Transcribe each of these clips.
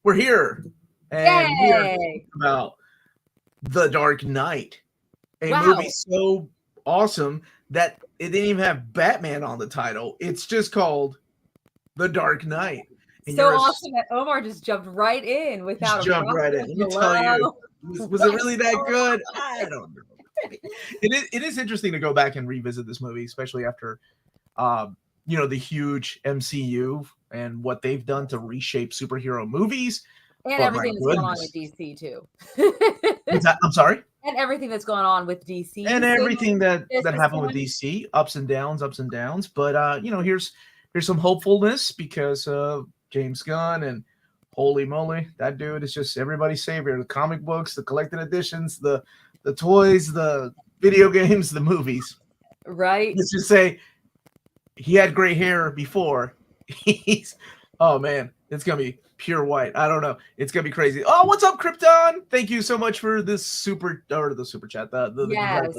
We're here, and we are talking about The Dark Knight, a movie so awesome that it didn't even have Batman on the title. It's just called The Dark Knight. And so awesome that Omar just jumped right in without a jump right in. Let me tell you, was it really that good? I don't know. It is interesting to go back and revisit this movie, especially after the huge MCU and what they've done to reshape superhero movies. And everything that's going on with DC too. I'm sorry? And everything that's going on with DC. And everything that happened with DC, ups and downs. But here's some hopefulness because James Gunn, and holy moly, that dude is just everybody's savior. The comic books, the collected editions, the toys, the video games, the movies. Right. Let's just say he had gray hair before. Oh man, it's gonna be pure white. I don't know. It's gonna be crazy. Oh, what's up, Krypton? Thank you so much for this super chat. Yes.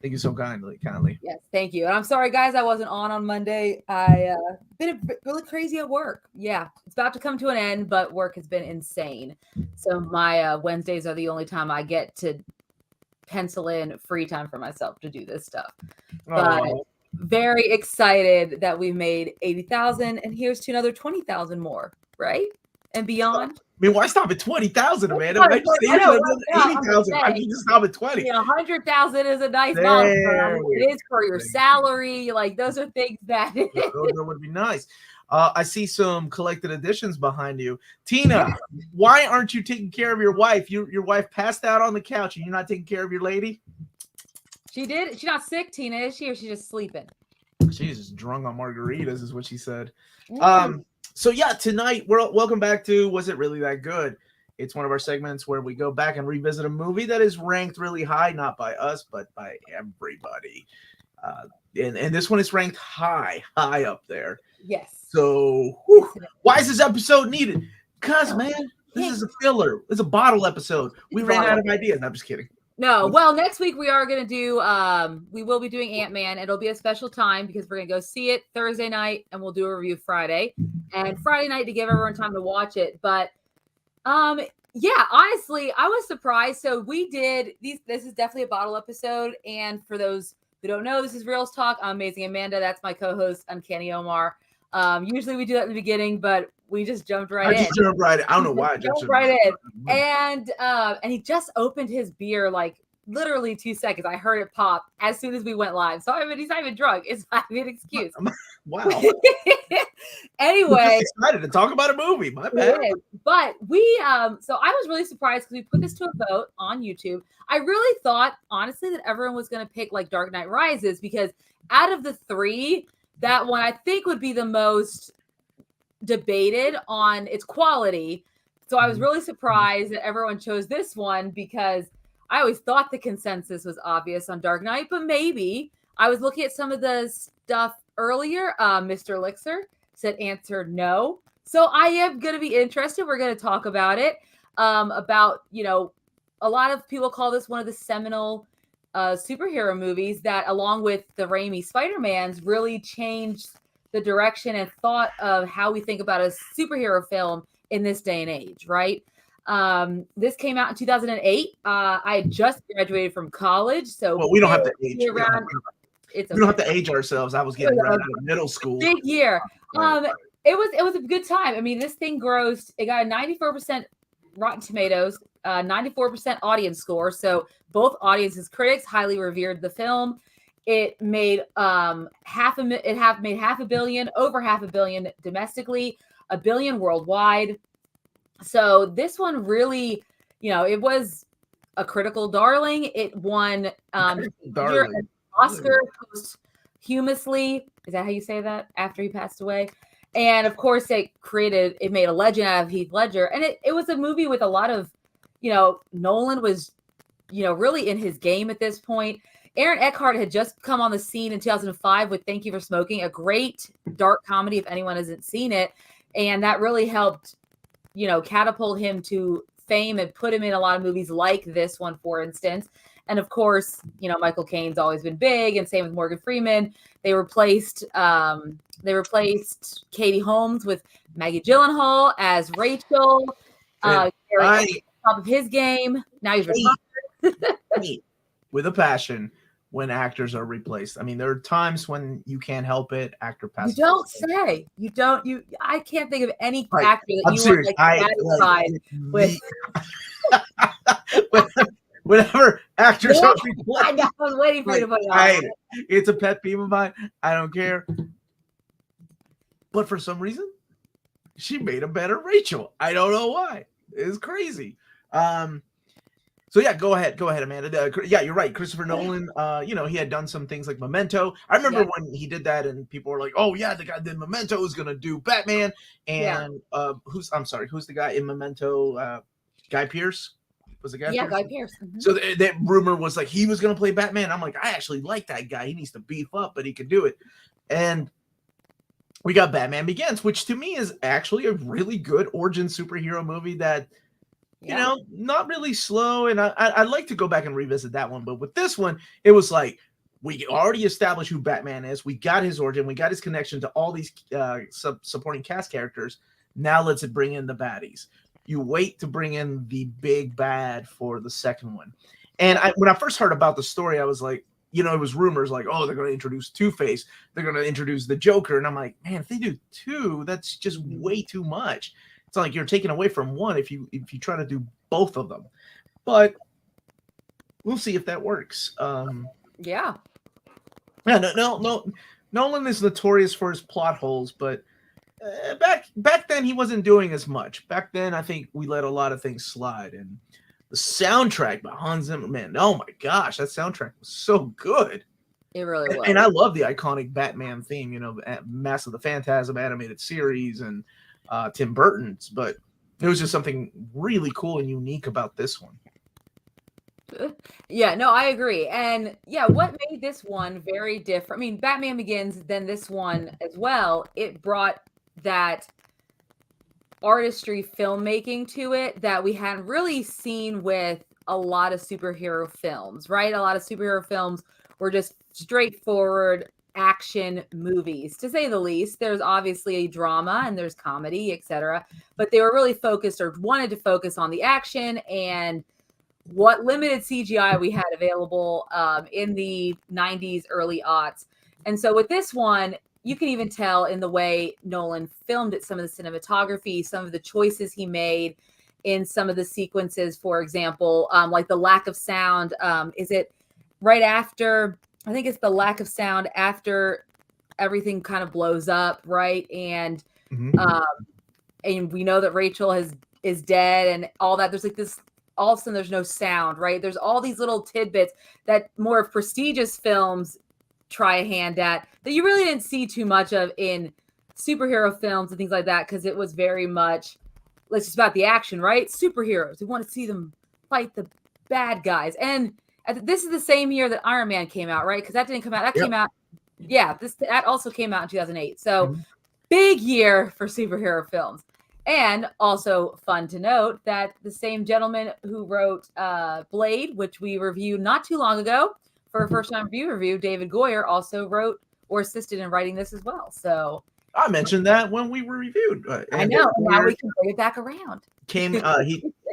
Thank you so kindly. Yes, thank you. And I'm sorry, guys, I wasn't on Monday. I been really crazy at work. Yeah, it's about to come to an end, but work has been insane. So my Wednesdays are the only time I get to pencil in free time for myself to do this stuff. But very excited that we made 80,000, and here's to another 20,000 more, right? And beyond. I mean, why stop at 20,000, Amanda? I just 80,000. I can just stop at 20. 100,000 is a nice milestone. It is for your salary. Like, those are things that would be nice. I see some collected editions behind you. Tina, why aren't you taking care of your wife? Your wife passed out on the couch, and you're not taking care of your lady? She did. She's not sick, Tina, is she? Or she's just sleeping? She's just drunk on margaritas, is what she said. So yeah, tonight welcome back to Was It Really That Good? It's one of our segments where we go back and revisit a movie that is ranked really high, not by us, but by everybody. And this one is ranked high up there. Yes. So why is this episode needed? Because, man, this is a filler. It's a bottle episode. We ran out of ideas. No, I'm just kidding. No, well, next week we are going to do, we will be doing Ant-Man. It'll be a special time because we're going to go see it Thursday night and we'll do a review Friday. And Friday night to give everyone time to watch it. But, yeah, honestly, I was surprised. So we did, this is definitely a bottle episode. And for those who don't know, this is Reels Talk. I'm Amazing Amanda. That's my co-host, Uncanny Omar. Usually we do that in the beginning, but we just jumped right in. I don't know why I jumped right in. And he just opened his beer like literally 2 seconds. I heard it pop as soon as we went live. So I mean, he's not even drunk. It's not even an excuse. Wow. Anyway, excited to talk about a movie. My bad. But we so I was really surprised because we put this to a vote on YouTube. I really thought honestly that everyone was going to pick like Dark Knight Rises because out of the three, that one I think would be the most debated on its quality. So I was really surprised that everyone chose this one because I always thought the consensus was obvious on Dark Knight, but maybe I was looking at some of the stuff earlier. Mr. Elixir said answered no. So I am going to be interested. We're going to talk about it. About, a lot of people call this one of the seminal superhero movies that, along with the Raimi Spider-Mans, really changed the direction and thought of how we think about a superhero film in this day and age, right? This came out in 2008. I had just graduated from college, so we don't have to age. We don't have to age ourselves. I was getting right out of middle school. Big year. It was a good time. I mean, this thing grossed. It got a 94% Rotten Tomatoes, 94% audience score. So both audiences, critics highly revered the film. It made made $500 million, over $500 million domestically, $1 billion worldwide. So this one really, it was a critical darling. It won an Oscar posthumously. Is that how you say that? After he passed away. And of course, it made a legend out of Heath Ledger. And it was a movie with a lot of, Nolan was, really in his game at this point. Aaron Eckhart had just come on the scene in 2005 with Thank You for Smoking, a great dark comedy if anyone hasn't seen it. And that really helped, catapult him to fame and put him in a lot of movies like this one, for instance. And of course, Michael Caine's always been big, and same with Morgan Freeman. They replaced Katie Holmes with Maggie Gyllenhaal as Rachel. Top of his game. Now he's retired. With a passion when actors are replaced. I mean, there are times when you can't help it. Actor passes. You don't say. You don't. I can't think of any actor that I'm you serious. were satisfied with. Whenever actors are replaced, I know. I was waiting for you to put it on. It's a pet peeve of mine. I don't care. But for some reason, she made a better Rachel. I don't know why. It's crazy. So yeah, go ahead, Amanda. Yeah, you're right. Christopher Nolan, he had done some things like Memento. I remember when he did that, and people were like, "Oh yeah, the guy did Memento is gonna do Batman." And who's the guy in Memento? Guy Pearce was the guy. Yeah, Guy Pearce. Mm-hmm. So that rumor was like he was gonna play Batman. I'm like, I actually like that guy. He needs to beef up, but he could do it. And we got Batman Begins, which to me is actually a really good origin superhero movie that. Not really slow, and I'd like to go back and revisit that one. But with this one, it was like we already established who Batman is. We got his origin. We got his connection to all these supporting cast characters. Now let's bring in the baddies. You wait to bring in the big bad for the second one. And when I first heard about the story, I was like, it was rumors like, oh, they're going to introduce Two-Face. They're going to introduce the Joker. And I'm like, man, if they do two, that's just way too much. It's like you're taking away from one if you try to do both of them, but we'll see if that works. Yeah. No. Nolan is notorious for his plot holes, but back then he wasn't doing as much. Back then, I think we let a lot of things slide, and the soundtrack by Hans Zimmer, man, oh my gosh, that soundtrack was so good. It really was. And I love the iconic Batman theme, Mask of the Phantasm animated series and. Tim Burton's, but it was just something really cool and unique about this one. Yeah, no, I agree. And yeah, what made this one very different? I mean, Batman Begins, then this one as well, it brought that artistry filmmaking to it that we hadn't really seen with a lot of superhero films, right? A lot of superhero films were just straightforward action movies, to say the least. There's obviously a drama and there's comedy, etc., but they were really focused or wanted to focus on the action and what limited CGI we had available in the 90s, early aughts. And so with this one, you can even tell in the way Nolan filmed it, some of the cinematography, some of the choices he made in some of the sequences, for example, like the lack of sound. Is it right after? I think it's the lack of sound after everything kind of blows up, right? And and we know that Rachel is dead and all that. There's like this, all of a sudden there's no sound, right? There's all these little tidbits that more prestigious films try a hand at that you really didn't see too much of in superhero films and things like that, because it was very much, it's just about the action, right? Superheroes. We want to see them fight the bad guys. And this is the same year that Iron Man came out, right? Because that didn't come out. That came out. Yeah, that also came out in 2008. So big year for superhero films. And also fun to note that the same gentleman who wrote Blade, which we reviewed not too long ago for a first-time review, David Goyer, also wrote or assisted in writing this as well. So I mentioned that when we were reviewed. I know. And now we can bring it back around.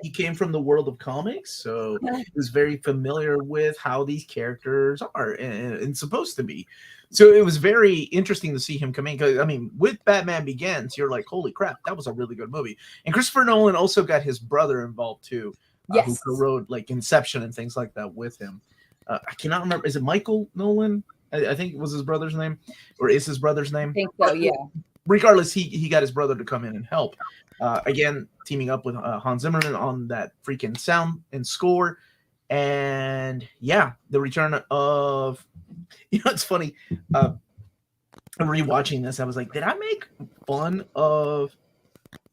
He came from the world of comics, so he was very familiar with how these characters are and supposed to be. So it was very interesting to see him come in. Because I mean, with Batman Begins, you're like, holy crap, that was a really good movie. And Christopher Nolan also got his brother involved too, who co-wrote like Inception and things like that with him. I cannot remember. Is it Michael Nolan? I think it was his brother's name, or is his brother's name? I think so, yeah. Regardless, he got his brother to come in and help. Again, teaming up with Hans Zimmerman on that freaking sound and score. And yeah, the return of, it's funny. Rewatching this, I was like, did I make fun of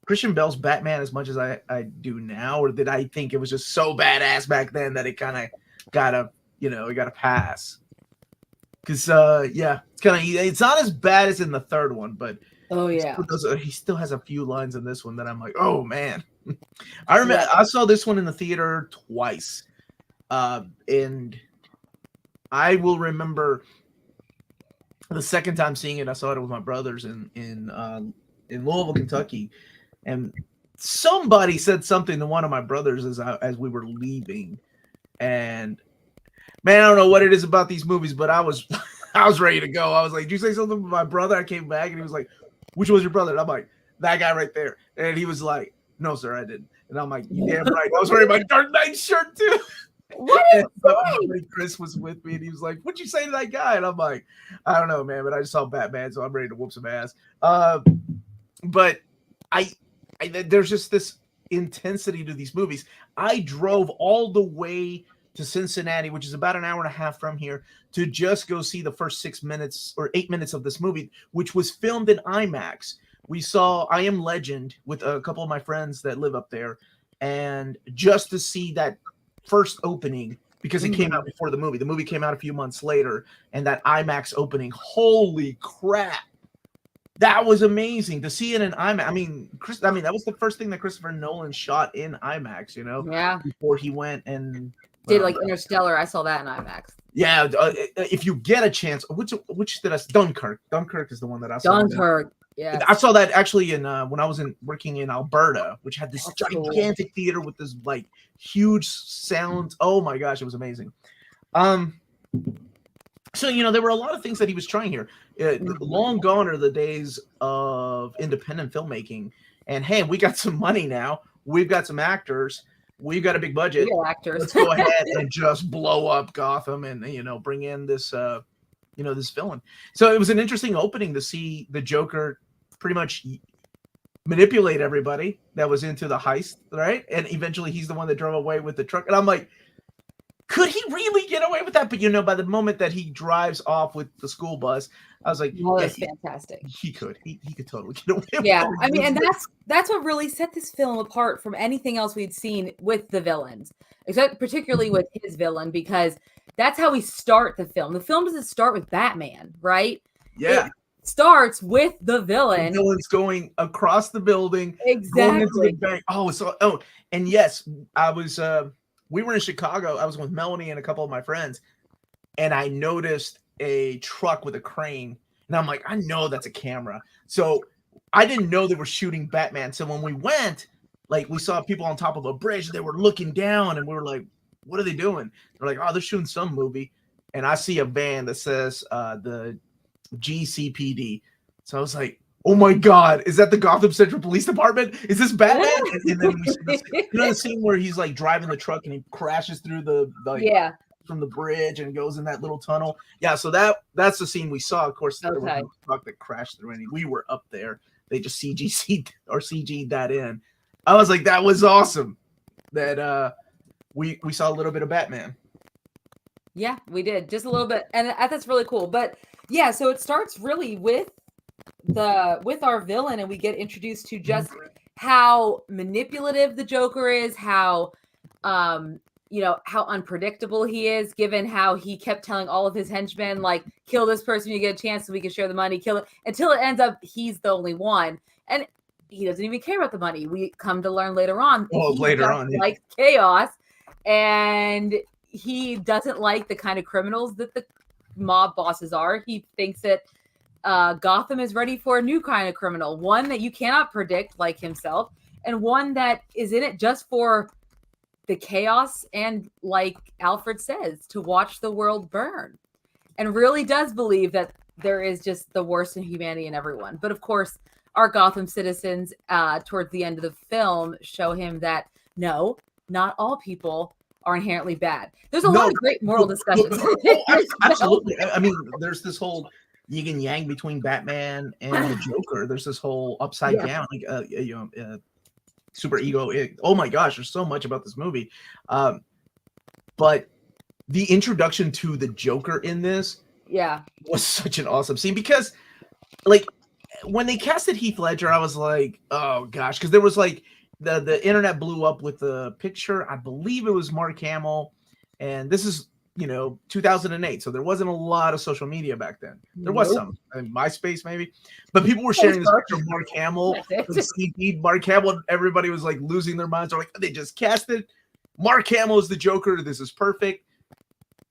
Christian Bale's Batman as much as I do now? Or did I think it was just so badass back then that it kind of got a pass? Because it's not as bad as in the third one, but he still has a few lines in this one that I'm like, oh man. I remember I saw this one in the theater twice. And I will remember the second time seeing it. I saw it with my brothers in Louisville, Kentucky, and somebody said something to one of my brothers as we were leaving, and man, I don't know what it is about these movies, but I was I was ready to go. I was like, "Did you say something to my brother?" I came back and he was like, "Which was your brother?" And I'm like, "That guy right there." And he was like, "No, sir, I didn't." And I'm like, "You damn right." I was wearing my Dark Knight shirt too. What is and Chris was with me and he was like, "What'd you say to that guy?" And I'm like, "I don't know, man, but I just saw Batman, so I'm ready to whoop some ass." But there's just this intensity to these movies. I drove all the way to Cincinnati, which is about an hour and a half from here, to just go see the first 6 minutes or 8 minutes of this movie, which was filmed in IMAX. We saw I Am Legend with a couple of my friends that live up there, and just to see that first opening, because it came out before the movie. The movie came out a few months later, and that IMAX opening, holy crap. That was amazing to see it in IMAX. I mean, that was the first thing that Christopher Nolan shot in IMAX, Yeah. before he went and did like Interstellar. I saw that in IMAX. Yeah, if you get a chance, which did I? Dunkirk. Dunkirk is the one that I saw. Dunkirk. Yeah, I saw that actually in when I was working in Alberta, which had this gigantic theater with this like huge sound. Oh my gosh, it was amazing. So there were a lot of things that he was trying here. Long gone are the days of independent filmmaking, and hey, we got some money now. We've got some actors. We've got a big budget. Real actors. Let's go ahead and just blow up Gotham and bring in this this villain. So it was an interesting opening to see the Joker pretty much manipulate everybody that was into the heist, right? And eventually he's the one that drove away with the truck. And I'm like, could he really get away with that? But by the moment that he drives off with the school bus, I was like, "Oh, that's fantastic." He could totally get away with Yeah, I mean, and that's what really set this film apart from anything else we'd seen with the villains, except particularly with his villain, because that's how we start the film. The film doesn't start with Batman, right? Yeah. It starts with the villain. The villain's going across the building, exactly. Going into the bank. And yes, I was. We were in Chicago. I was with Melanie and a couple of my friends, and I noticed a truck with a crane, and I'm like, I know that's a camera. So I didn't know they were shooting Batman. So when we went, like, we saw people on top of a bridge. They were looking down, and we were like, "What are they doing?" They're like, "Oh, they're shooting some movie." And I see a van that says the GCPD. So I was like, "Oh my God, is that the Gotham Central Police Department? Is this Batman?" And then we see the scene where he's like driving the truck and he crashes through from the bridge and goes in that little tunnel. Yeah, so that's the scene we saw. Of course, there was no truck that crashed through any. We were up there. They just CG'd that in. I was like, that was awesome. That we saw a little bit of Batman. Yeah, we did just a little bit, and that's really cool. But yeah, so it starts really with our villain, and we get introduced to just how manipulative the Joker is, how how unpredictable he is, given how he kept telling all of his henchmen, like, kill this person when you get a chance so we can share the money, kill it, until it ends up he's the only one. And he doesn't even care about the money. We come to learn later on. Like chaos, and he doesn't like the kind of criminals that the mob bosses are. He thinks that Gotham is ready for a new kind of criminal, one that you cannot predict, like himself, and one that is in it just for the chaos and, like Alfred says, to watch the world burn, and really does believe that there is just the worst in humanity in everyone. But of course, our Gotham citizens towards the end of the film show him that no, not all people are inherently bad. There's a lot of great moral discussions. Absolutely. I mean, there's this whole yin and yang between Batman and the Joker. There's this whole upside down, super ego. Oh my gosh, there's so much about this movie. But the introduction to the Joker in this was such an awesome scene, because like when they casted Heath Ledger, I was like, oh gosh, because there was like the internet blew up with the picture. I believe it was Mark Hamill, and this is 2008, so there wasn't a lot of social media back then. There was some, MySpace maybe, but people were sharing this picture of Mark Hamill, Mark Hamill, and everybody was like losing their minds. They're like, they just cast it Mark Hamill is the Joker. This is perfect.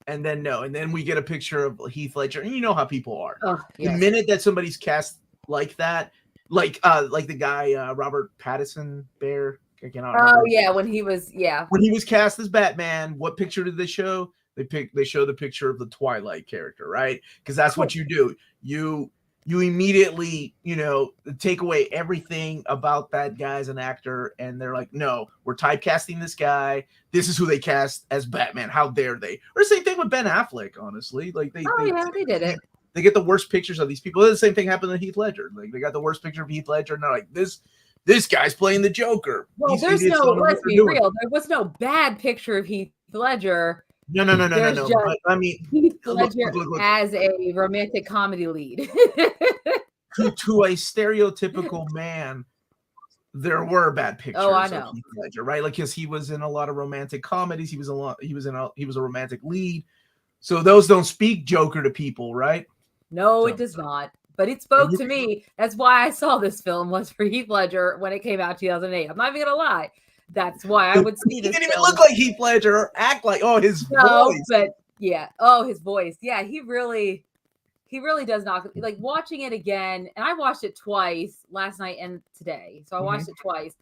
And then no, and then we get a picture of Heath Ledger, and you know how people are. Oh, yes. The minute that somebody's cast like that, like the guy Robert Pattinson Bear. I cannot remember. Oh yeah, when he was cast as Batman, what picture did they show? They show the picture of the Twilight character, right? Because that's what you do. You immediately, take away everything about that guy as an actor, and they're like, no, we're typecasting this guy. This is who they cast as Batman. How dare they? Or same thing with Ben Affleck, honestly. Like they did it. They get the worst pictures of these people. The same thing happened to Heath Ledger. Like they got the worst picture of Heath Ledger, and they're like, this guy's playing the Joker. Well, let's be real. There was no bad picture of Heath Ledger. No. I mean, Heath Ledger as a romantic comedy lead. to a stereotypical man, there were bad pictures of Heath Ledger, right? Like, because he was in a lot of romantic comedies. He was a romantic lead. So those don't speak Joker to people, right? No, it does not. But it spoke to me. That's why I saw this film, was for Heath Ledger when it came out in 2008. I'm not even gonna lie. That's why I would see this. He didn't even look like Heath Ledger or act like his voice. But yeah. Oh, his voice. Yeah, he really does not like watching it again. And I watched it twice last night and today. So I watched it twice.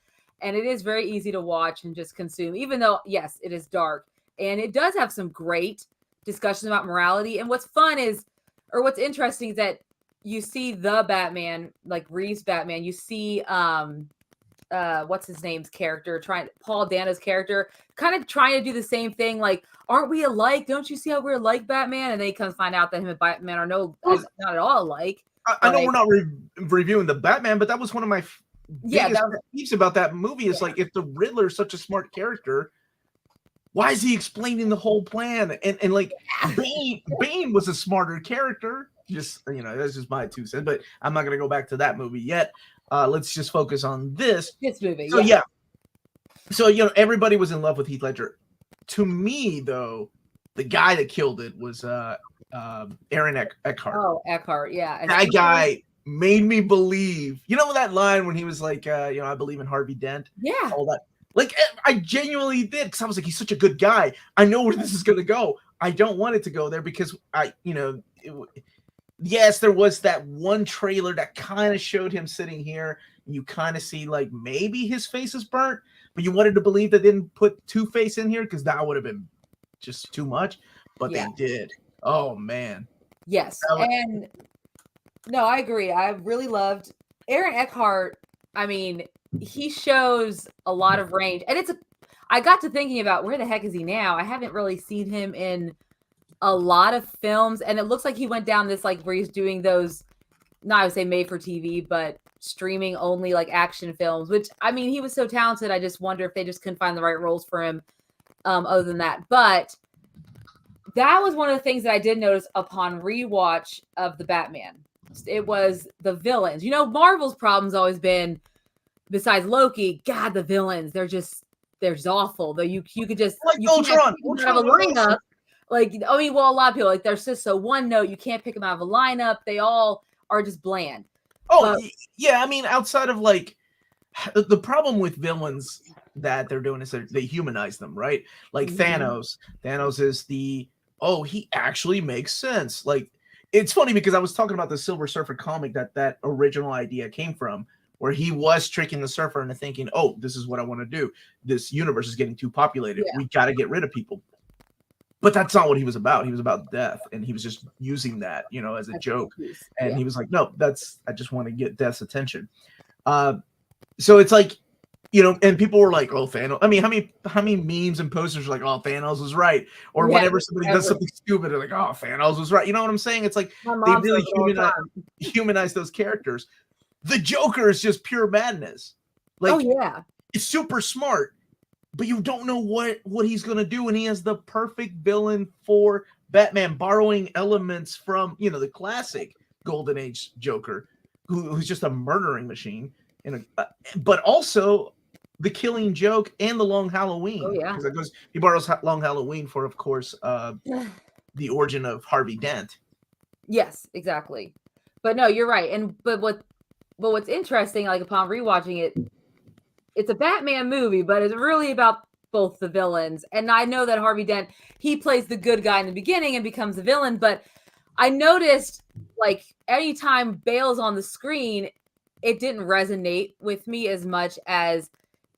And it is very easy to watch and just consume, even though, yes, it is dark. And it does have some great discussions about morality. And what's interesting is that you see the Batman, like Reeves Batman, you see what's his name's character, Paul Dano's character, kind of trying to do the same thing, like, aren't we alike? Don't you see how we're like Batman? And then he comes find out that him and Batman are not at all alike. I know we're not reviewing the Batman, but that was one of my biggest beefs about that movie is like, if the Riddler is such a smart character, why is he explaining the whole plan? And like Bane was a smarter character. Just, that's just my 2 cents, but I'm not going to go back to that movie yet. Let's just focus on this movie. So So, everybody was in love with Heath Ledger. To me, though, the guy that killed it was Aaron Eckhart. Oh, Eckhart, yeah. That guy made me believe. You know that line when he was like, I believe in Harvey Dent? Yeah. All that. Like, I genuinely did, because I was like, he's such a good guy. I know where this is going to go. I don't want it to go there because yes, there was that one trailer that kind of showed him sitting here. And you kind of see like maybe his face is burnt, but you wanted to believe they didn't put Two-Face in here because that would have been just too much. But they did. Oh, man. Yes. And no, I agree. I really loved Aaron Eckhart. I mean, he shows a lot of range. And I got to thinking about, where the heck is he now? I haven't really seen him in a lot of films, and it looks like he went down this, like, where he's doing those, not I would say made for TV, but streaming only, like, action films, which, I mean, he was so talented. I just wonder if they just couldn't find the right roles for him other than that. But that was one of the things that I did notice upon rewatch of the Batman. It was the villains. Marvel's problem's always been, besides Loki, God, the villains, they're just awful. Though you could just, like, you can't have a lineup. Like, I mean, well, a lot of people, like, there's just so one note, you can't pick them out of a lineup. They all are just bland. Oh, yeah. I mean, outside of, like, the problem with villains that they're doing is they humanize them, right? Like Thanos. Thanos is he actually makes sense. Like, it's funny because I was talking about the Silver Surfer comic that original idea came from, where he was tricking the surfer into thinking, oh, this is what I want to do. This universe is getting too populated. We got to get rid of people. But that's not what he was about. He was about death, and he was just using that, as a joke. And he was like, no, I just want to get Death's attention. So it's like, and people were like, oh, Thanos. I mean, how many memes and posters are like, oh, Thanos was right. Or whenever somebody does something stupid, they're like, oh, Thanos was right. You know what I'm saying? It's like they really humanize those characters. The Joker is just pure madness. Like, it's super smart, but you don't know what he's going to do. And he has the perfect villain for Batman, borrowing elements from, the classic Golden Age Joker, who's just a murdering machine. But also the Killing Joke and the Long Halloween. Oh, yeah. Because he borrows Long Halloween for, of course, the origin of Harvey Dent. Yes, exactly. But no, you're right. But what's interesting, like, upon rewatching it, it's a Batman movie, but it's really about both the villains. And I know that Harvey Dent, he plays the good guy in the beginning and becomes the villain, but I noticed like anytime Bale's on the screen, it didn't resonate with me as much as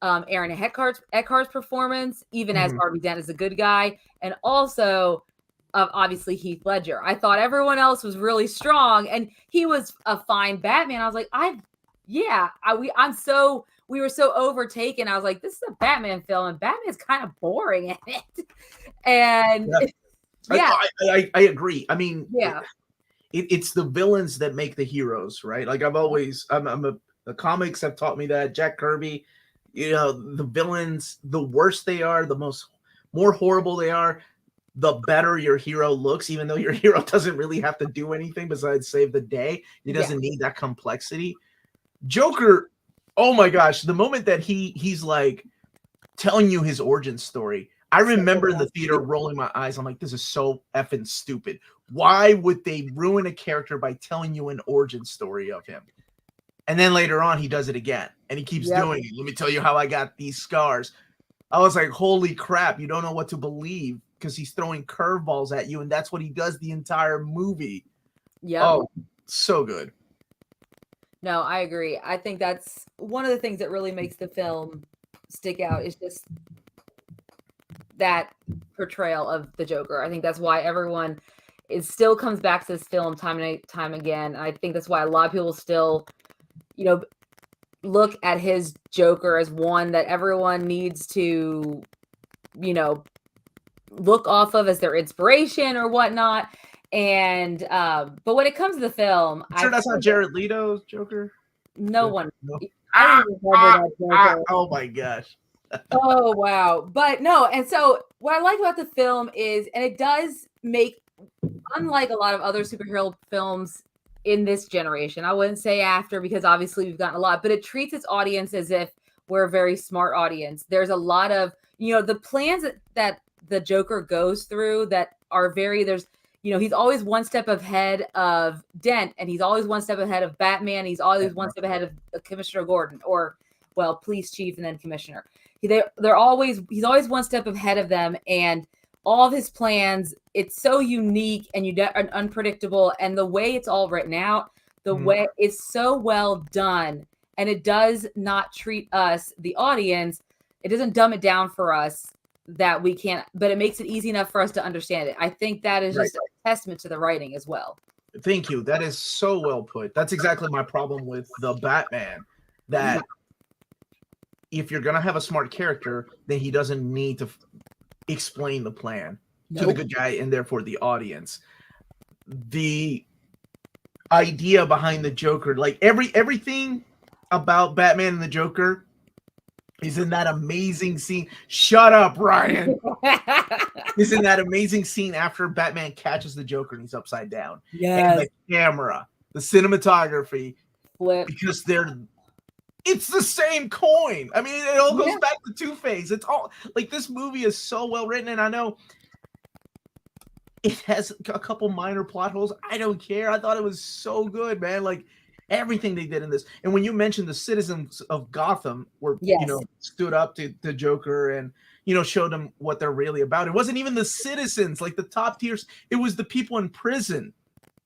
Aaron Eckhart's performance, even as Harvey Dent is a good guy, and also obviously Heath Ledger. I thought everyone else was really strong, and he was a fine Batman. I was like, we were so overtaken. I was like, this is a Batman film, and Batman's kind of boring in it. And yeah, I agree. I mean, yeah. It's the villains that make the heroes, right? Like the comics have taught me that. Jack Kirby, the villains, the worse they are, the more horrible they are, the better your hero looks, even though your hero doesn't really have to do anything besides save the day. He doesn't need that complexity. Joker, oh my gosh, the moment that he's like telling you his origin story, I remember in the theater rolling my eyes. I'm like, this is so effing stupid. Why would they ruin a character by telling you an origin story of him? And then later on, he does it again, and he keeps doing it. Let me tell you how I got these scars. I was like, holy crap, you don't know what to believe because he's throwing curveballs at you, and that's what he does the entire movie. Yeah. Oh, so good. No, I agree. I think that's one of the things that really makes the film stick out is just that portrayal of the Joker. I think that's why everyone still comes back to this film time and time again. I think that's why a lot of people still, look at his Joker as one that everyone needs to, look off of as their inspiration or whatnot. And but when it comes to the film, I'm sure that's not Jared Leto's Joker. No one. No. I don't remember that Joker. Oh my gosh. Oh wow. But no, and so what I like about the film is, and it does make, unlike a lot of other superhero films in this generation, I wouldn't say after, because obviously we've gotten a lot, but it treats its audience as if we're a very smart audience. There's a lot of, the plans that the Joker goes through that are he's always one step ahead of Dent, and he's always one step ahead of Batman. He's always one step ahead of Commissioner Gordon, or police chief and then commissioner. He's always one step ahead of them, and all of his plans, it's so unique and unpredictable, and the way it's all written out, the way it's so well done, and it does not treat us, the audience, it doesn't dumb it down for us that we can't, but it makes it easy enough for us to understand it. I think that is just a testament to the writing as well. Thank you. That is so well put. That's exactly my problem with the Batman, that if you're going to have a smart character, then he doesn't need to explain the plan to the good guy and therefore the audience. The idea behind the Joker, like everything about Batman and the Joker is in that amazing scene. Shut up, Ryan. Is in that amazing scene after Batman catches the Joker and he's upside down. Yes. And the camera, the cinematography, flip, because it's the same coin. I mean, it all goes back to Two-Face. It's all like, this movie is so well written, and I know it has a couple minor plot holes. I don't care. I thought it was so good, man. Like everything they did in this. And when you mentioned the citizens of Gotham were, stood up to the Joker and, showed them what they're really about. It wasn't even the citizens, like the top tiers. It was the people in prison.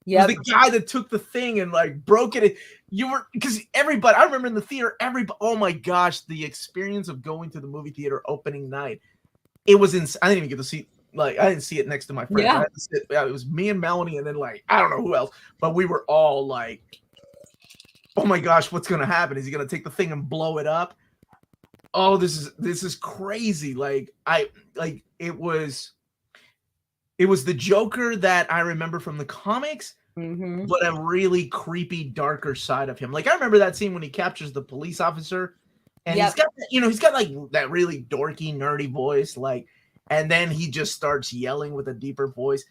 Yeah, the guy that took the thing and like broke it. Because everybody, I remember in the theater, oh my gosh, the experience of going to the movie theater opening night. It was I didn't even get to see, like, I didn't see it next to my friends. Yeah. I had to sit, it was me and Melanie, and then like, I don't know who else, but we were all like, oh my gosh, what's going to happen? Is he going to take the thing and blow it up? Oh, this is crazy. It was the Joker that I remember from the comics, but a really creepy, darker side of him. Like, I remember that scene when he captures the police officer, and he's got like that really dorky, nerdy voice, like, and then he just starts yelling with a deeper voice.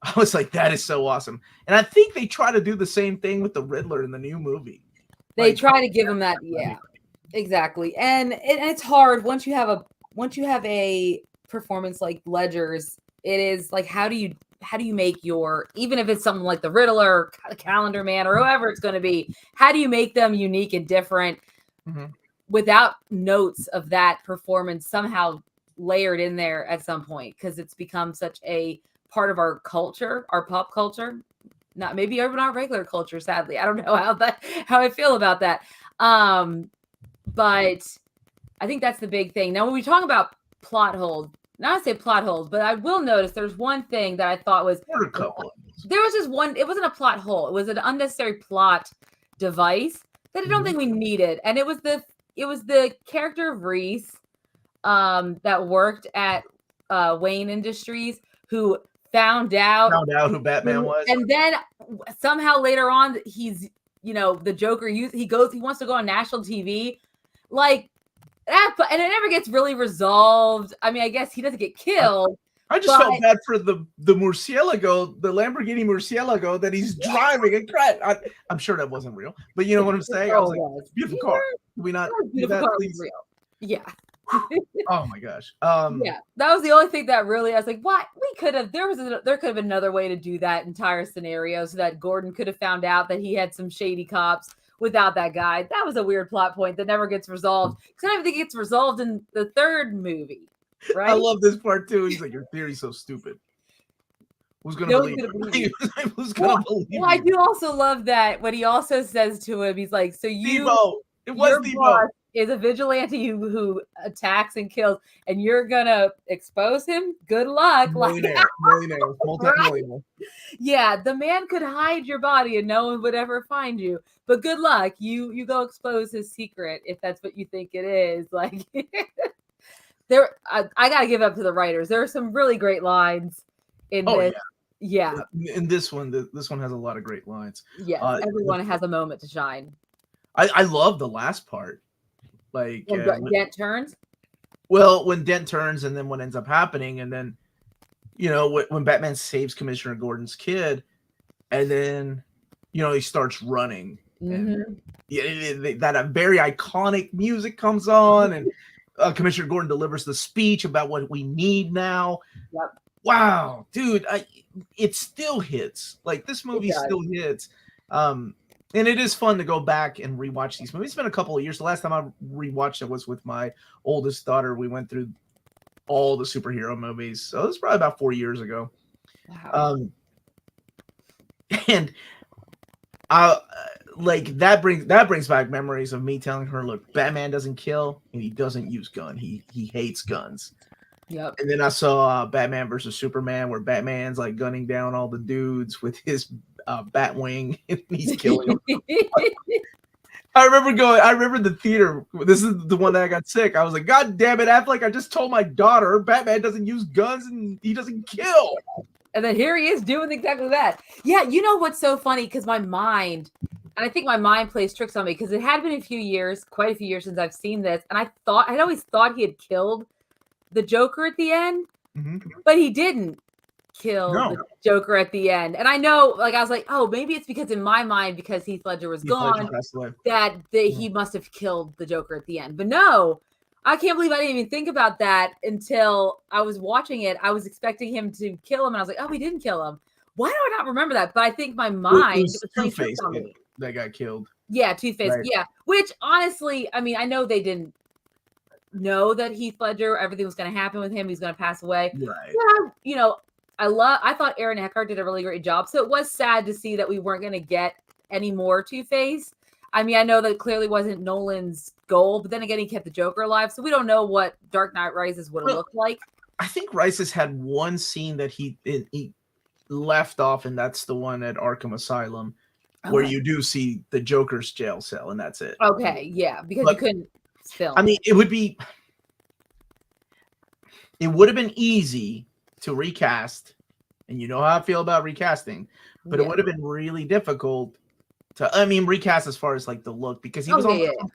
I was like, that is so awesome. And I think they try to do the same thing with the Riddler in the new movie. They try to give him that, exactly. And it's hard once you have a performance like Ledger's. It is like, how do you make even if it's something like the Riddler, Calendar Man, or whoever it's going to be, how do you make them unique and different without notes of that performance somehow layered in there at some point because it's become such a part of our culture, our pop culture. Not maybe even our regular culture, sadly. I don't know how I feel about that. But I think that's the big thing. Now, when we talk about plot holes, not to say plot holes, but I will notice there's one thing that I thought was There were a couple. There was just one. It wasn't a plot hole. It was an unnecessary plot device that I don't think we needed, and it was the character of Reese, that worked at Wayne Industries, who found out who Batman was, and then somehow later on he's the Joker. He wants to go on national TV, like that, and it never gets really resolved. I mean, I guess he doesn't get killed. I just felt bad for the Murcielago, the Lamborghini Murcielago that he's driving. And I'm sure that wasn't real, but you know what I'm saying? I was like, beautiful car. Can we not do that, please? Real. Yeah. Oh my gosh. Yeah, that was the only thing that really I was like, what? We could have. There could have been another way to do that entire scenario, so that Gordon could have found out that he had some shady cops without that guy. That was a weird plot point that never gets resolved. Because I don't even think it gets resolved in the third movie. Right? I love this part too. He's like, your theory's so stupid. Who's gonna believe it? Who's gonna believe it? Well, I do also love that when he also says to him, he's like, so Devo. It was your Devo. boss is a vigilante who attacks and kills, and you're gonna expose him? Good luck. Millionaire, multi-millionaire. Yeah, the man could hide your body and no one would ever find you. But good luck. You go expose his secret if that's what you think it is. Like I gotta give up to the writers. There are some really great lines in this. Yeah. In this one has a lot of great lines. Yeah, everyone has a moment to shine. I love the last part. Like when Dent turns. Well, when Dent turns, and then what ends up happening, and then when Batman saves Commissioner Gordon's kid, and then he starts running. And that very iconic music comes on, and Commissioner Gordon delivers the speech about what we need now. Yep. Wow, dude, it still hits. Like this movie still hits. And it is fun to go back and rewatch these movies. It's been a couple of years. The last time I rewatched it was with my oldest daughter. We went through all the superhero movies. So it was probably about 4 years ago. Wow. And like that brings back memories of me telling her, look, Batman doesn't kill and he doesn't use gun. He hates guns. Yep. And then I saw Batman versus Superman, where Batman's like gunning down all the dudes with his Batwing, and he's killing them. I remember the theater. This is the one that I got sick. I was like, God damn it, Affleck! I just told my daughter Batman doesn't use guns and he doesn't kill. And then here he is doing exactly that. Yeah, you know what's so funny? Because my mind, and I think my mind plays tricks on me, because it had been quite a few years since I've seen this, and I'd always thought he had killed the Joker at the end, but he didn't kill the Joker at the end. And I know, like, I was like, oh, maybe it's because in my mind, because Heath Ledger was gone, that he must have killed the Joker at the end. But no, I can't believe I didn't even think about that until I was watching it. I was expecting him to kill him, and I was like, oh, he didn't kill him. Why do I not remember that? But I think my mind was Two-Face that got killed. Yeah, Two-Face. Right. Yeah, which honestly, I mean, I know they didn't know that Heath Ledger, everything was going to happen with him. He's going to pass away. Right. Yeah, I thought Aaron Eckhart did a really great job. So it was sad to see that we weren't going to get any more Two-Face. I mean, I know that clearly wasn't Nolan's goal, but then again, he kept the Joker alive. So we don't know what Dark Knight Rises would have looked like. I think Rises had one scene that he left off, and that's the one at Arkham Asylum, where you do see the Joker's jail cell, and that's it. Okay, yeah, because you couldn't film. I mean, it would have been easy to recast, and you know how I feel about recasting, but it would have been really difficult to, recast as far as like the look, because he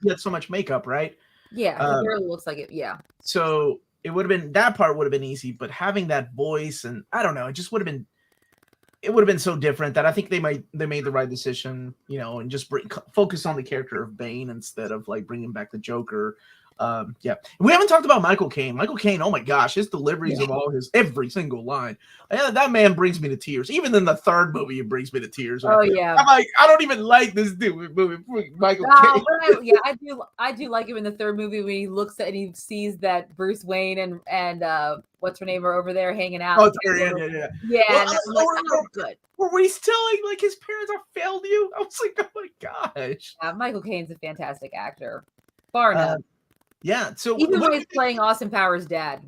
he had so much makeup, right? Yeah, it really looks like it. Yeah. So it would have been, that part would have been easy, but having that voice, and I don't know, it just would have been so different that I think they made the right decision, and just focus on the character of Bane instead of like bringing back the Joker. Yeah, we haven't talked about Michael Caine. Michael Caine, oh my gosh, his deliveries of all his every single line. Yeah, that man brings me to tears. Even in the third movie, it brings me to tears. Oh yeah, I'm like, I don't even like this dude movie. Michael Caine. I do like him in the third movie when he looks at and he sees that Bruce Wayne and what's her name are over there hanging out. Oh, yeah. Yeah, good. Were he's telling like his parents have failed you? I was like, oh my gosh. Michael Caine's a fantastic actor, far enough. Yeah, so even when he's playing Austin Powers' dad.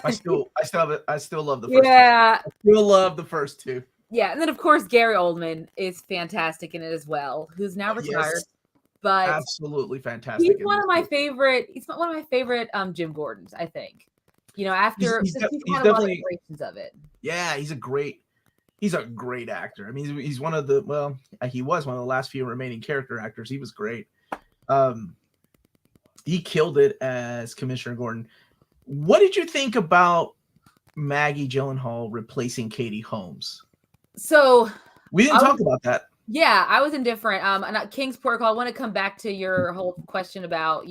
I still love the first two. Yeah. I still love the first two. Yeah, and then of course Gary Oldman is fantastic in it as well, who's now retired. Yes, but absolutely fantastic. He's one of my favorite Jim Gordons, I think. You know, after he's had a lot of iterations of it. Yeah, he's a great actor. I mean, he's one of the he was one of the last few remaining character actors. He was great. He killed it as Commissioner Gordon. What did you think about Maggie Gyllenhaal replacing Katie Holmes? So we didn't talk about that. Yeah, I was indifferent. And King's Protocol, I want to come back to your whole question about,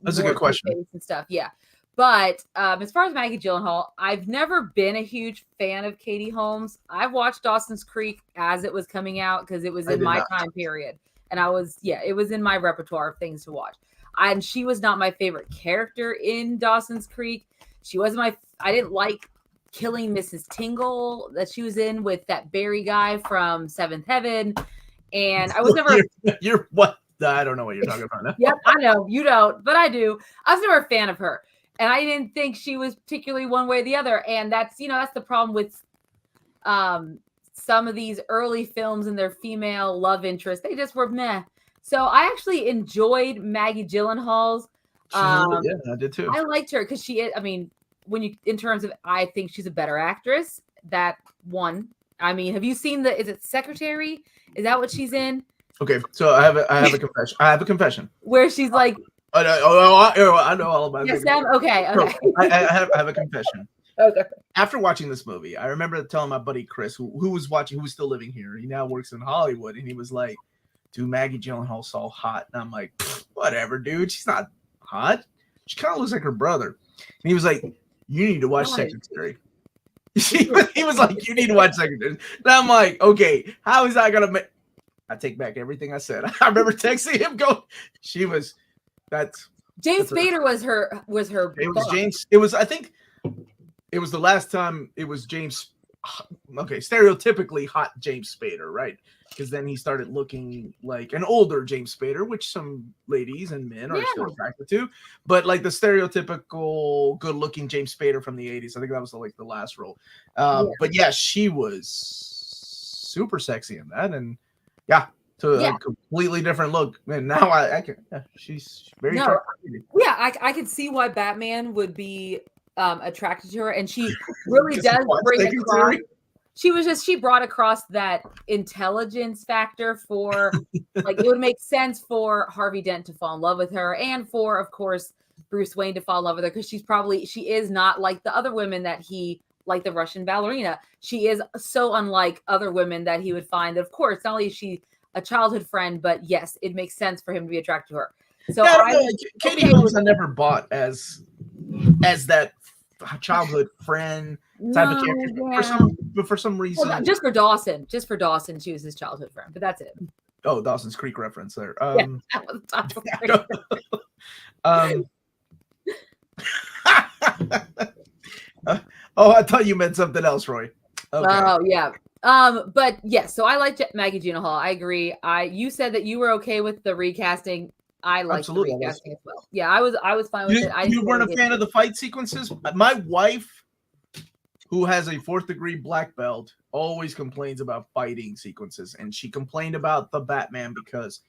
that's a good question and stuff. Yeah. But as far as Maggie Gyllenhaal, I've never been a huge fan of Katie Holmes. I've watched Dawson's Creek as it was coming out because it was in my time period. And it was in my repertoire of things to watch. And she was not my favorite character in Dawson's Creek. I didn't like Killing Mrs. Tingle that she was in with that Barry guy from Seventh Heaven. And I was never... You're what? I don't know what you're talking about now. Yep, I know. You don't, but I do. I was never a fan of her. And I didn't think she was particularly one way or the other. And that's the problem with some of these early films and their female love interests. They just were meh. So I actually enjoyed Maggie Gyllenhaal's. I did too. I liked her because she is, in terms of, I think she's a better actress. That one. I mean, have you seen is it Secretary? Is that what she's in? Okay, so I have a confession. I have a confession. Where she's like, I know all about it. Yes, okay. I have a confession. Okay. After watching this movie, I remember telling my buddy Chris, who was still living here. He now works in Hollywood, and he was like, dude, Maggie Gyllenhaal's so hot. And I'm like, whatever, dude. She's not hot. She kind of looks like her brother. And he was like, you need to watch Secretary. He was like, you need to watch Secretary. And I'm like, okay, how is that going to make... I take back everything I said. I remember texting him going, James Spader was her. It was James. It was, I think it was the last time it was James. Okay, stereotypically hot James Spader, right? Because then he started looking like an older James Spader, which some ladies and men are still attracted to. But like the stereotypical good-looking James Spader from the 80s. I think that was like the last role. But yeah, she was super sexy in that. And a completely different look. And now I can. Yeah, she's very attractive. Yeah, I can see why Batman would be attracted to her, and she really does bring across. She brought across that intelligence factor for like it would make sense for Harvey Dent to fall in love with her, and for, of course, Bruce Wayne to fall in love with her, because she is not like the other women that he, like the Russian ballerina. She is so unlike other women that he would find. Of course, not only is she a childhood friend, but yes, it makes sense for him to be attracted to her. So Katie Holmes I never bought as that childhood friend type of character for some reason. Well, just for Dawson, she was his childhood friend, but that's it. Oh, Dawson's Creek reference there. I thought you meant something else, Roy. Okay. Oh yeah. But yes, so I like Maggie Gyllenhaal. I agree. You said that you were okay with the recasting. I like the recasting as well. Yeah, I was fine with it. You weren't a fan of the fight sequences? My wife, who has a 4th degree black belt, always complains about fighting sequences, and she complained about the Batman because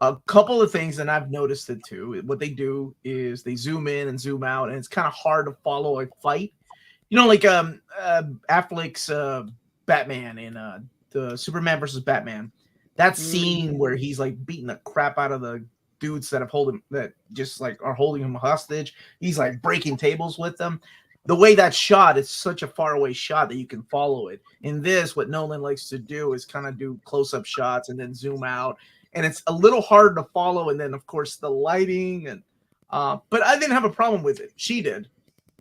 a couple of things, and I've noticed it too. What they do is they zoom in and zoom out, and it's kind of hard to follow a fight. Like Affleck's Batman in the Superman versus Batman. That scene where he's like beating the crap out of the dudes that are holding him hostage. He's like breaking tables with them. The way that's shot, it's such a far away shot that you can follow it. In this, what Nolan likes to do is kind of do close-up shots and then zoom out. and it's a little hard to follow. And then of course the lighting and but I didn't have a problem with it. She did.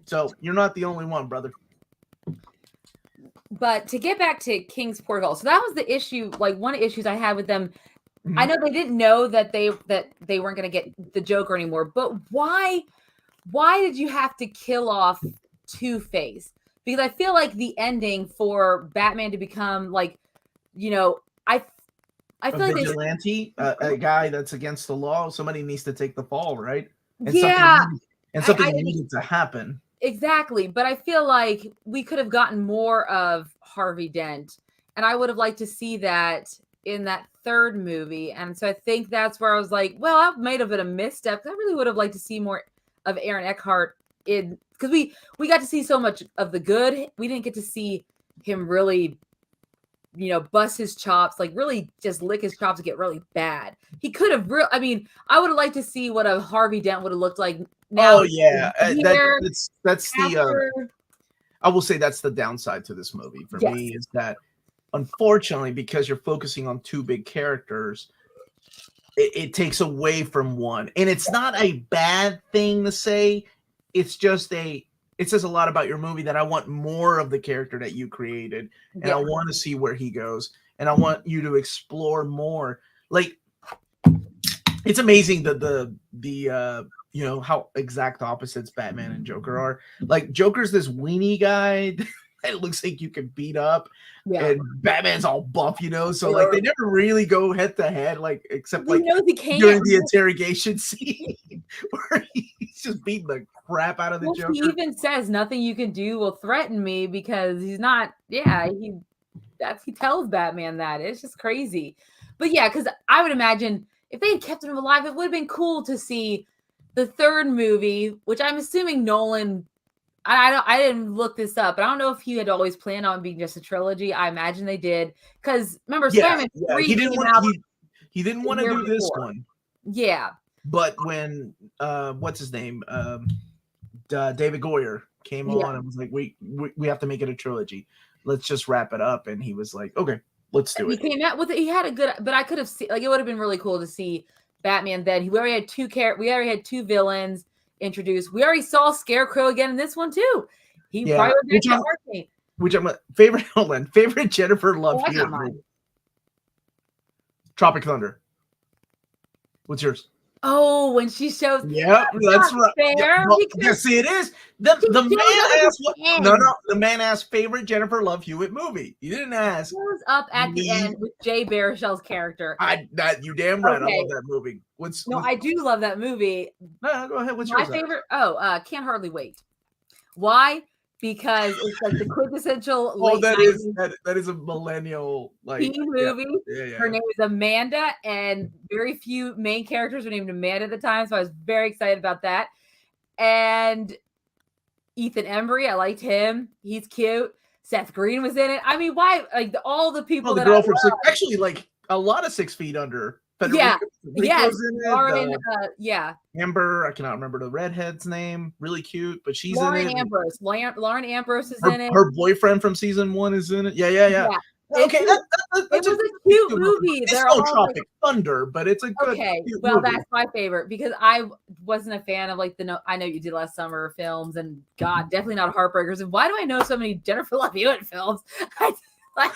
So you're not the only one, brother. But to get back to King's Portugal, so that was the issue. Like one of the issues I had with them. I know they didn't know that they weren't going to get the Joker anymore. But why did you have to kill off Two-Face? Because I feel like the ending for Batman to become like, you know, I feel like vigilante, a guy that's against the law. Somebody needs to take the fall, right? And something needed to happen. Exactly. But I feel like we could have gotten more of Harvey Dent. And I would have liked to see that in that third movie. And so I think that's where I was like, well, that might have been a misstep. I really would have liked to see more of Aaron Eckhart in, because we got to see so much of the good. We didn't get to see him really, you know, bust his chops, like really just lick his chops and get really bad. He could have I mean, I would have liked to see what a Harvey Dent would have looked like now. Oh yeah, that's the I will say that's the downside to this movie for me, is that unfortunately, because you're focusing on two big characters, it takes away from one. And it's not a bad thing to say. It's just it says a lot about your movie that I want more of the character that you created. And I want to see where he goes. And I want you to explore more. Like, it's amazing that the you know, how exact opposites Batman and Joker are. Like, Joker's this weenie guy that looks like you can beat up. Yeah. And Batman's all buff, you know, so like they never really go head to head, like except like during the interrogation scene where he's just beating the crap out of the Joker. He even says nothing you can do will threaten me, because he's not. Yeah, he tells Batman that. It's just crazy. But yeah, because I would imagine if they had kept him alive, it would have been cool to see the third movie, which I'm assuming Nolan. I didn't look this up, but I don't know if he had always planned on being just a trilogy. I imagine they did, because remember, Spider-Man 3 he didn't want to do this one. Yeah, but when what's his name, David Goyer came on and was like, we have to make it a trilogy. Let's just wrap it up. And he was like, okay, let's do it. He came out with it. He had a good, but I could have seen, like, it would have been really cool to see Batman then. We already had two villains introduced. We already saw Scarecrow again in this one too. He probably was which I'm a favorite. Hold on, favorite Jennifer Love Hewitt movie. Tropic Thunder. What's yours? Oh, when she shows. Yeah, that's right. Fair, yes, it is. The man asked favorite Jennifer Love Hewitt movie. You didn't ask. It was up at the end with Jay Baruchel's character. You damn right. Okay. I love that movie. I do love that movie. No, go ahead. What's my favorite? Can't Hardly Wait. Why? Because it's like the quintessential. That is a millennial teen movie. Yeah. Her name is Amanda, and very few main characters were named Amanda at the time, so I was very excited about that. And Ethan Embry, I liked him. He's cute. Seth Green was in it. I mean, why? Like all the people. The girl from actually, like a lot of 6 Feet Under. Lauren, Amber, I cannot remember the redhead's name. Really cute, but she's in it. Lauren Ambrose is in it. Her boyfriend from season 1 is in it. Yeah. Okay, it was a cute movie. It's no Tropic Thunder, but it's a good. Okay, cute well, movie. That's my favorite, because I wasn't a fan of like I Know You Did Last Summer films, and God, definitely not Heartbreakers. And why do I know so many Jennifer Love Hewitt films? Why?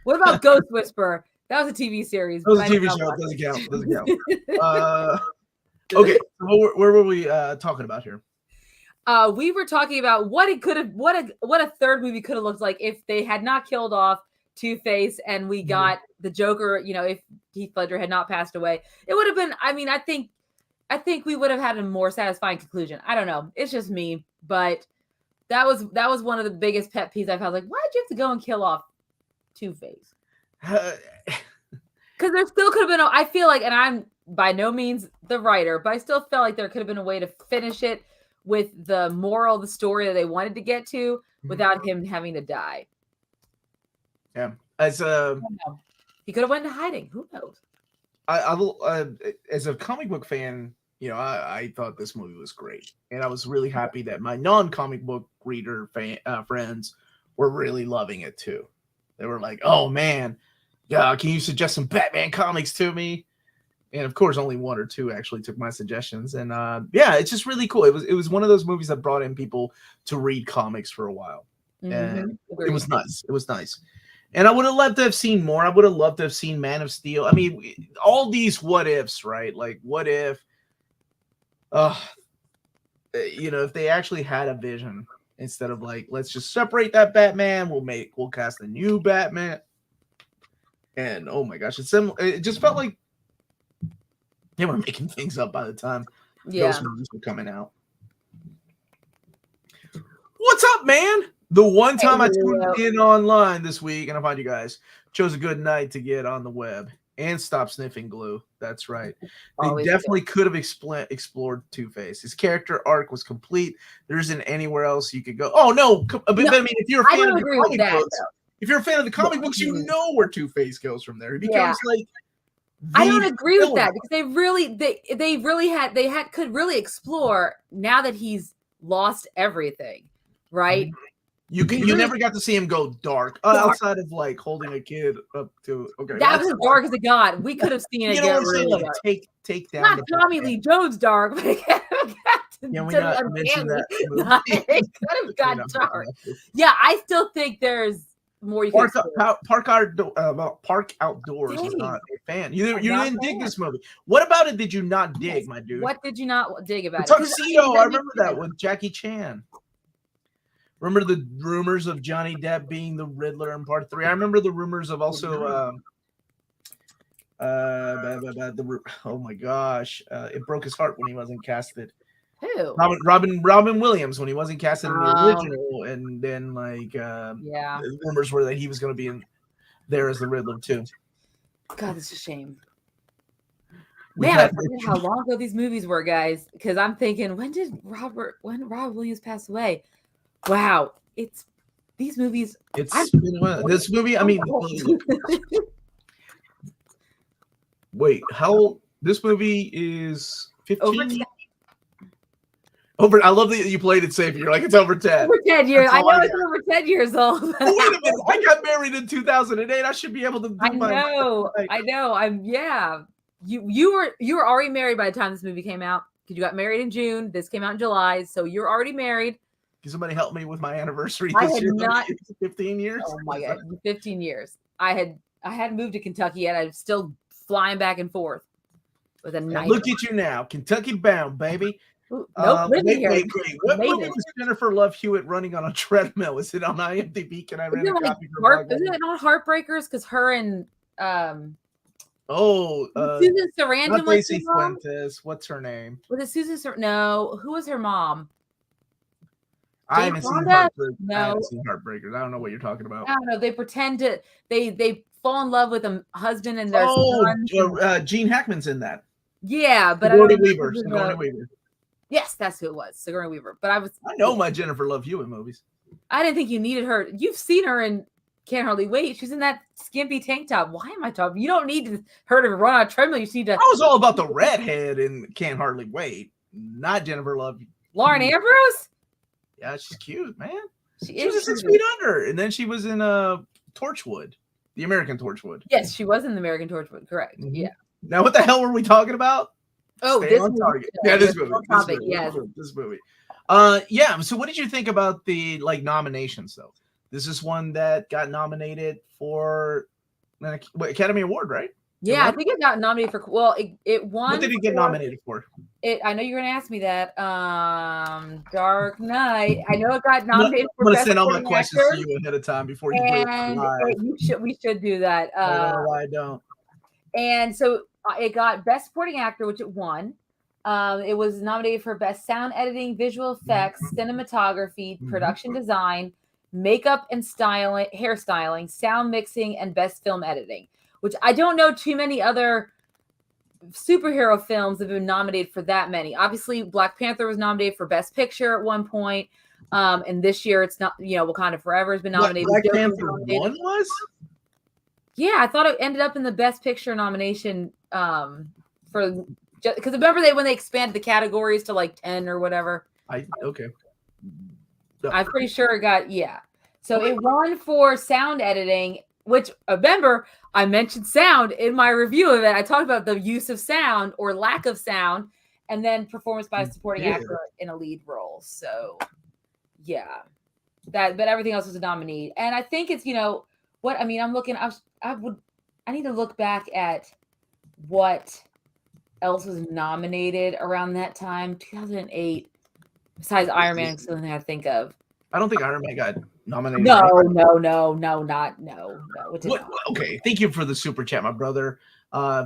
What about Ghost Whisperer? That was a TV series. That was a TV show. It doesn't count. Okay, so where were we talking about here? We were talking about what a third movie could have looked like if they had not killed off Two-Face and we got the Joker. You know, if Heath Ledger had not passed away, it would have been. I mean, I think we would have had a more satisfying conclusion. I don't know. It's just me, but that was one of the biggest pet peeves I've had. Like, why did you have to go and kill off Two-Face? Because there still could have been. I feel like, and I'm by no means the writer, but I still felt like there could have been a way to finish it with the moral of the story that they wanted to get to without him having to die. Yeah, he could have went into hiding. Who knows? As a comic book fan, you know, I thought this movie was great, and I was really happy that my non-comic book reader friends were really loving it too. They were like, "Oh man." Yeah, can you suggest some Batman comics to me? And of course, only one or two actually took my suggestions. And yeah, it's just really cool. It was one of those movies that brought in people to read comics for a while, and it was nice. It was nice. And I would have loved to have seen more. I would have loved to have seen Man of Steel. I mean, all these what ifs, right? Like, what if, if they actually had a vision instead of like, let's just separate that Batman. We'll cast a new Batman. And oh my gosh, it just felt like they were making things up by the time those movies were coming out. What's up, man? The one time I tuned in online this week, and I find you guys chose a good night to get on the web and stop sniffing glue. That's right. They definitely could have explored Two-Face. His character arc was complete. There isn't anywhere else you could go. Oh no, but I mean, if you're a fan of the comic books, if you're a fan of the comic books, you know where Two-Face goes from there. He becomes like. I don't agree with that because they could really explore now that he's lost everything, right? You never got to see him go dark outside of like holding a kid up to that was as dark as it got. We could have seen it get really dark. Take down not Tommy Lee Jones dark, but it yeah, we not mentioned that. It could have got dark. Yeah, I still think there's more you can Park Outdoors is not a fan. You didn't dig this movie. What about it did you not dig, my dude? What did you not dig about it? Tuxedo. I remember that with Jackie Chan. Remember the rumors of Johnny Depp being the Riddler in part 3? I remember the rumors of also oh my gosh, it broke his heart when he wasn't casted. Who? Robin Williams when he wasn't casted in the original, and then the rumors were that he was going to be in there as the Riddler too. God, it's a shame. Man, I forget how long ago these movies were, guys. Because I'm thinking, when Rob Williams passed away? Wow, it's these movies. This movie. I mean, wait, how? This movie is 15. I love that you played it safe. You're like, it's over 10. Over 10 years. I know it's over 10 years old. Wait a minute. I got married in 2008. I should be able to do I know. You were already married by the time this movie came out. Because you got married in June. This came out in July. So you're already married. Can somebody help me with my anniversary this year? 15 years? Oh my God. 15 years. I hadn't moved to Kentucky yet. I'm still flying back and forth with a knife. Look at you now. Kentucky bound, baby. Nope, wait. What movie was Jennifer Love Hewitt running on a treadmill? Is it on IMDb? Can I rent a copy? Isn't it on Heartbreakers? Because her and Susan Sarandon was Lacey Fuentes. What's her name? Was it Susan? No, who was her mom? I haven't seen Heartbreakers. No. I haven't seen Heartbreakers. I don't know what you're talking about. I don't know. They pretend to they fall in love with a husband and their son. Gene Hackman's in that. Yeah, but Sigourney Weaver. Yes, that's who it was, Sigourney Weaver. But I know my Jennifer Love Hewitt movies. I didn't think you needed her. You've seen her in Can't Hardly Wait. She's in that skimpy tank top. Why am I talking? You don't need her to run on a treadmill. You just need to. I was all about the redhead in Can't Hardly Wait, not Jennifer Love. Lauren Ambrose. Yeah, she's cute, man. She was in 6 Feet Under, and then she was in Torchwood, the American Torchwood. Yes, she was in the American Torchwood. Correct. Mm-hmm. Yeah. Now, what the hell were we talking about? Oh, Stay on target. Yeah, this movie. This movie. Yeah. So, what did you think about the nominations though? This is one that got nominated for an Academy Award, right? Yeah, I think it got nominated for. Well, it won. What did it get nominated for? I know you're going to ask me that. Dark Knight. I know it got nominated for. I'm going to send all my questions to you ahead of time before you do it live. We should do that. I don't know why I don't. And so it got Best Supporting Actor, which it won. It was nominated for Best Sound Editing, Visual Effects, Cinematography, Production Design, Makeup and Styling, Hairstyling, Sound Mixing, and Best Film Editing, which I don't know too many other superhero films have been nominated for that many. Obviously, Black Panther was nominated for Best Picture at one point. And this year it's not, Wakanda Forever has been nominated. Black Panther 1 was? Yeah, I thought it ended up in the Best Picture nomination for because remember when they expanded the categories to 10 or whatever. Okay. I'm pretty sure it got So it won for sound editing, which remember I mentioned sound in my review of it. I talked about the use of sound or lack of sound, and then performance by a supporting actor in a lead role. So yeah, but everything else was a nominee, and I think it's what I mean. I'm looking. I need to look back at what else was nominated around that time, 2008. Besides Iron Man, it's something I think of. I don't think Iron Man got nominated. No. Okay, thank you for the super chat, my brother.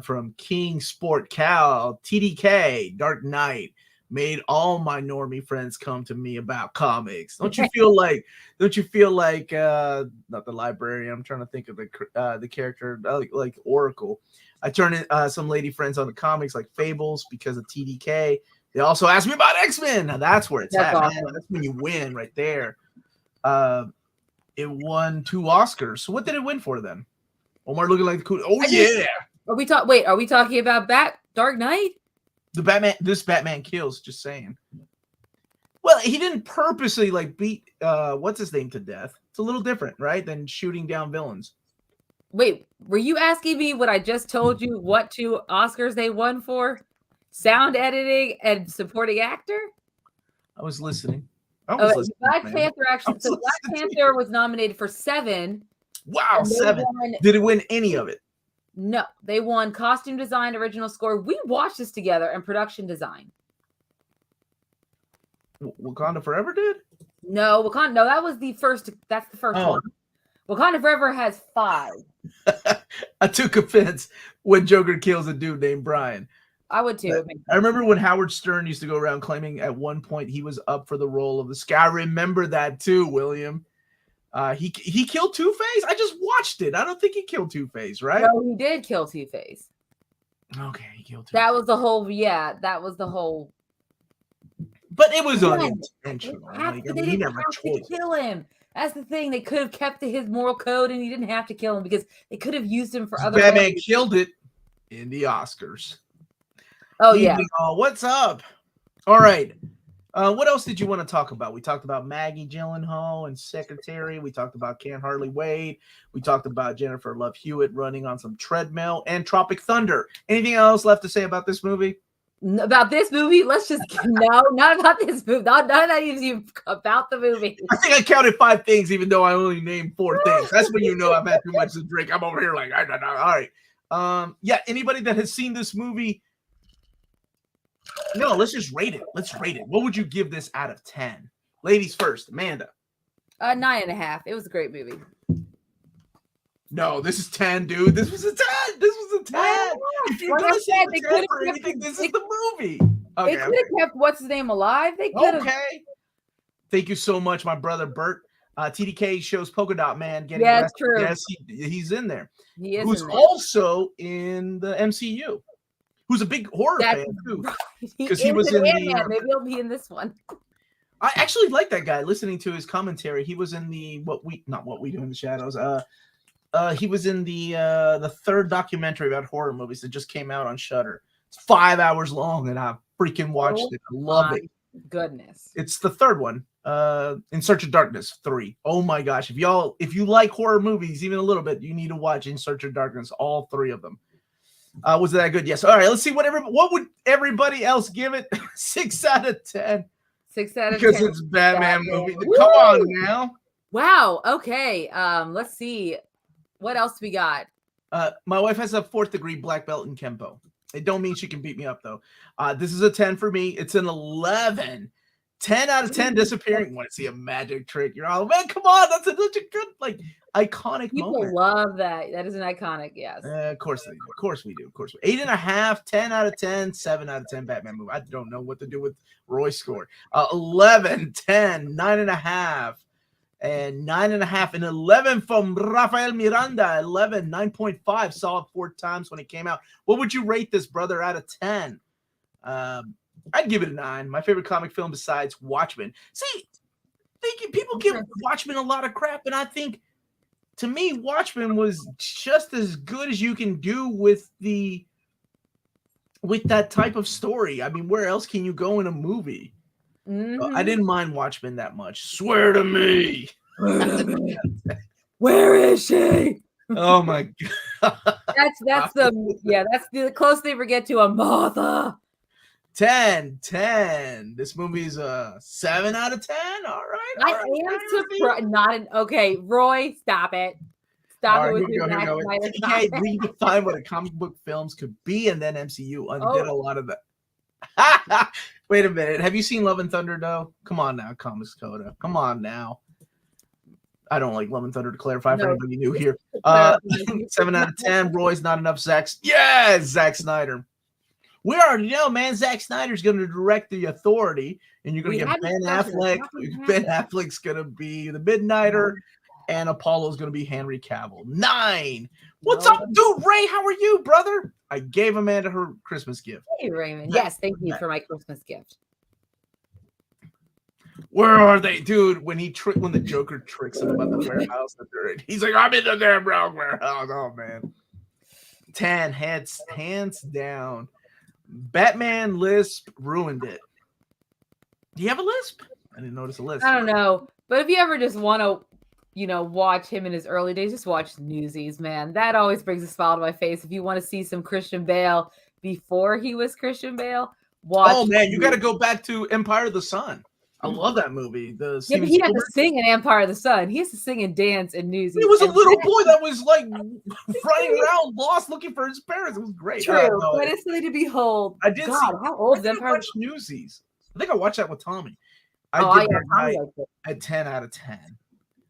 From King Sport Cal, TDK, Dark Knight made all my normie friends come to me about comics. Don't you feel like not the librarian? I'm trying to think of the character like Oracle. I turned some lady friends on the comics like Fables because of TDK. They also asked me about X-Men. Now that's where it's at, awesome. Man. That's when you win right there. It won 2 Oscars. So what did it win for then? Omar looking like the cool. Oh yeah. Are we talking about Dark Knight? This Batman Kills, just saying. Well, he didn't purposely beat what's his name to death. It's a little different, right? Than shooting down villains. Wait, were you asking me what I just told you? What 2 Oscars they won for? Sound editing and supporting actor? I was listening. Black Panther actually. So Black Panther was nominated for 7. Wow, 7. Did it win any of it? No, they won costume design, original score. We watched this together, and production design. Wakanda Forever did? No, No, that was the first. That's the first one. Wakanda Forever has 5. I took offense when Joker kills a dude named Brian. I would too. I remember when Howard Stern used to go around claiming at one point he was up for the role of the Sky. I remember that too, William. He killed Two-Face? I just watched it. I don't think he killed Two-Face, right? No, he did kill Two-Face. Okay, he killed Two-Face. That was the whole. But it was unintentional. They didn't have to kill him. That's the thing. They could have kept to his moral code, and he didn't have to kill him because they could have used him for other. Batman killed it in the Oscars. Oh yeah. What's up? All right. What else did you want to talk about? We talked about Maggie Gyllenhaal and Secretary. We talked about Can't Hardly Wait. We talked about Jennifer Love Hewitt running on some treadmill and Tropic Thunder. Anything else left to say about this movie? About this movie? Let's just not about this movie. None of that is about the movie. I think I counted 5 things, even though I only named 4 things. That's when you know I've had too much to drink. I'm over here like, all right. Yeah. Anybody that has seen this movie? No, let's just rate it. What would you give this out of 10? Ladies first, Amanda. 9.5. It was a great movie. No, this is 10, dude. This was a 10. If you're gonna say 10 for anything, this is the movie. Okay, they could have kept what's his name alive. They could have. Okay. Thank you so much, my brother Bert. TDK shows Polka Dot Man getting arrested. True. Yes, he's in there. He is. Who's also in the MCU. Who's a big horror fan too, because he was in the. Maybe he'll be in this one. I actually like that guy. Listening to his commentary, he was in the What We Do in the Shadows. He was in the 3rd documentary about horror movies that just came out on Shudder. It's 5 hours long, and I freaking watched it. I love it. Goodness, it's the 3rd one. In Search of Darkness 3. Oh my gosh! If you like horror movies even a little bit, you need to watch In Search of Darkness. All 3 of them. Was that good? Yes. All right. Let's see what would everybody else give it? 6 out of 10. 6 out of 10. Because it's Batman movie. Woo! Come on now. Wow. Okay. Let's see. What else we got? My wife has a 4th degree black belt in Kempo. It don't mean she can beat me up though. This is a 10 for me. It's an 11. 10 out of 10 disappearing. Want to see a magic trick? You're all, man, come on. That's such a good, iconic moment. People love that. That is an iconic, yes. Of course we do. 8.5, 10 out of 10, 7 out of 10 Batman movie. I don't know what to do with Roy's score. 11, 10, 9.5, and 9.5, and 11 from Rafael Miranda. 11, 9.5. Saw it 4 times when it came out. What would you rate this, brother, out of 10? I'd give it a 9. My favorite comic film besides Watchmen. See, people give Watchmen a lot of crap, and I think, to me, Watchmen was just as good as you can do with that type of story. I mean, where else can you go in a movie? I didn't mind Watchmen that much. Swear to me. Where is she? Oh my god. That's the closest they ever get to a Martha. 10. This movie's a 7 out of 10. All right. I am surprised. Okay, Roy, stop it. Stop it with your here we go. TK redefined what a comic book films could be, and then MCU undid a lot of that. Wait a minute. Have you seen Love and Thunder, though? Come on now, Comics Coda. Come on now. I don't like Love and Thunder, to clarify for anybody new here. 7 out of 10. Roy's not enough. Zack Snyder. We already know, man. Zack Snyder's going to direct The Authority, and you're going to get Ben Affleck. Ben Affleck's going to be the Midnighter, and Apollo's going to be Henry Cavill. 9. What's up, dude? Ray, how are you, brother? I gave Amanda her Christmas gift. Hey, Raymond. Yes, thank you for my Christmas gift. Where are they, dude? When the Joker tricks him about the warehouse that they're in, he's like, "I'm in the damn warehouse." Oh man. 10 hands down. Batman lisp ruined it. Do you have a lisp? I didn't notice a lisp. I don't know, but if you ever just want to, watch him in his early days, just watch Newsies, man. That always brings a smile to my face. If you want to see some Christian Bale before he was Christian Bale, watch. Oh man, you got to go back to Empire of the Sun. I love that movie. But he had to sing in Empire of the Sun. He has to sing and dance in Newsies. He was a little boy that was like running around, lost, looking for his parents. It was great. True, but it's something to behold. I did. God, how old is Empire? Watch Newsies. I think I watched that with Tommy. I did at 10 out of 10.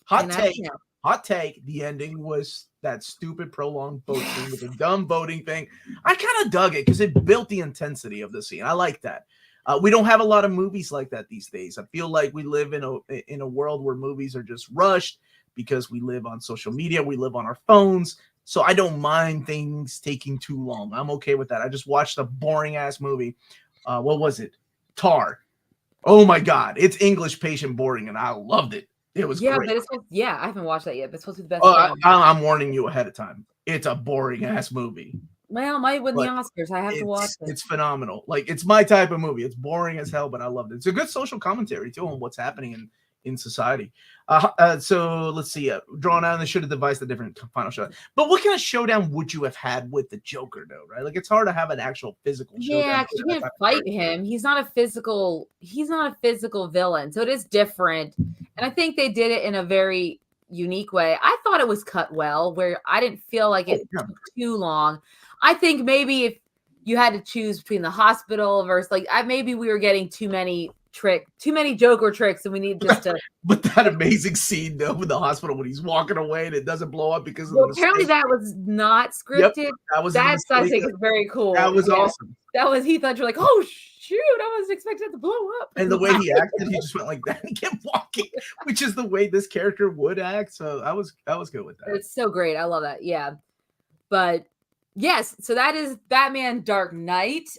Hot take. The ending was that stupid prolonged boat scene with the dumb boating thing. I kind of dug it because it built the intensity of the scene. I like that. We don't have a lot of movies like that these days. I feel like we live in a world where movies are just rushed because we live on social media. We live on our phones. So I don't mind things taking too long. I'm okay with that. I just watched a boring ass movie. What was it? Tar. Oh my God. It's English patient boring. And I loved it. It was great. But I haven't watched that yet. But it's supposed to be the best. I'm warning you ahead of time. It's a boring ass movie. Well, might win the Oscars. I have to watch it. It's phenomenal. Like, it's my type of movie. It's boring as hell, but I loved it. It's a good social commentary too on what's happening in society. So let's see. Drawn out, and they should have devised a different final shot. But what kind of showdown would you have had with the Joker, though? Right? Like, it's hard to have an actual physical showdown. Yeah, because you can't fight him. He's not a physical villain, so it is different. And I think they did it in a very unique way. I thought it was cut well, where I didn't feel like it took too long. I think maybe if you had to choose between the hospital versus maybe we were getting too many Joker tricks, and we need just to. But that amazing scene though with the hospital when he's walking away and it doesn't blow up because of apparently that was not scripted. Yep, I think is very cool. That was awesome. That was Heath Ledger like, oh shoot, I was expecting it to blow up. And the way he acted, he just went like that and kept walking, which is the way this character would act. So I was good with that. It's so great. I love that. Yeah, but. Yes, so that is Batman Dark Knight.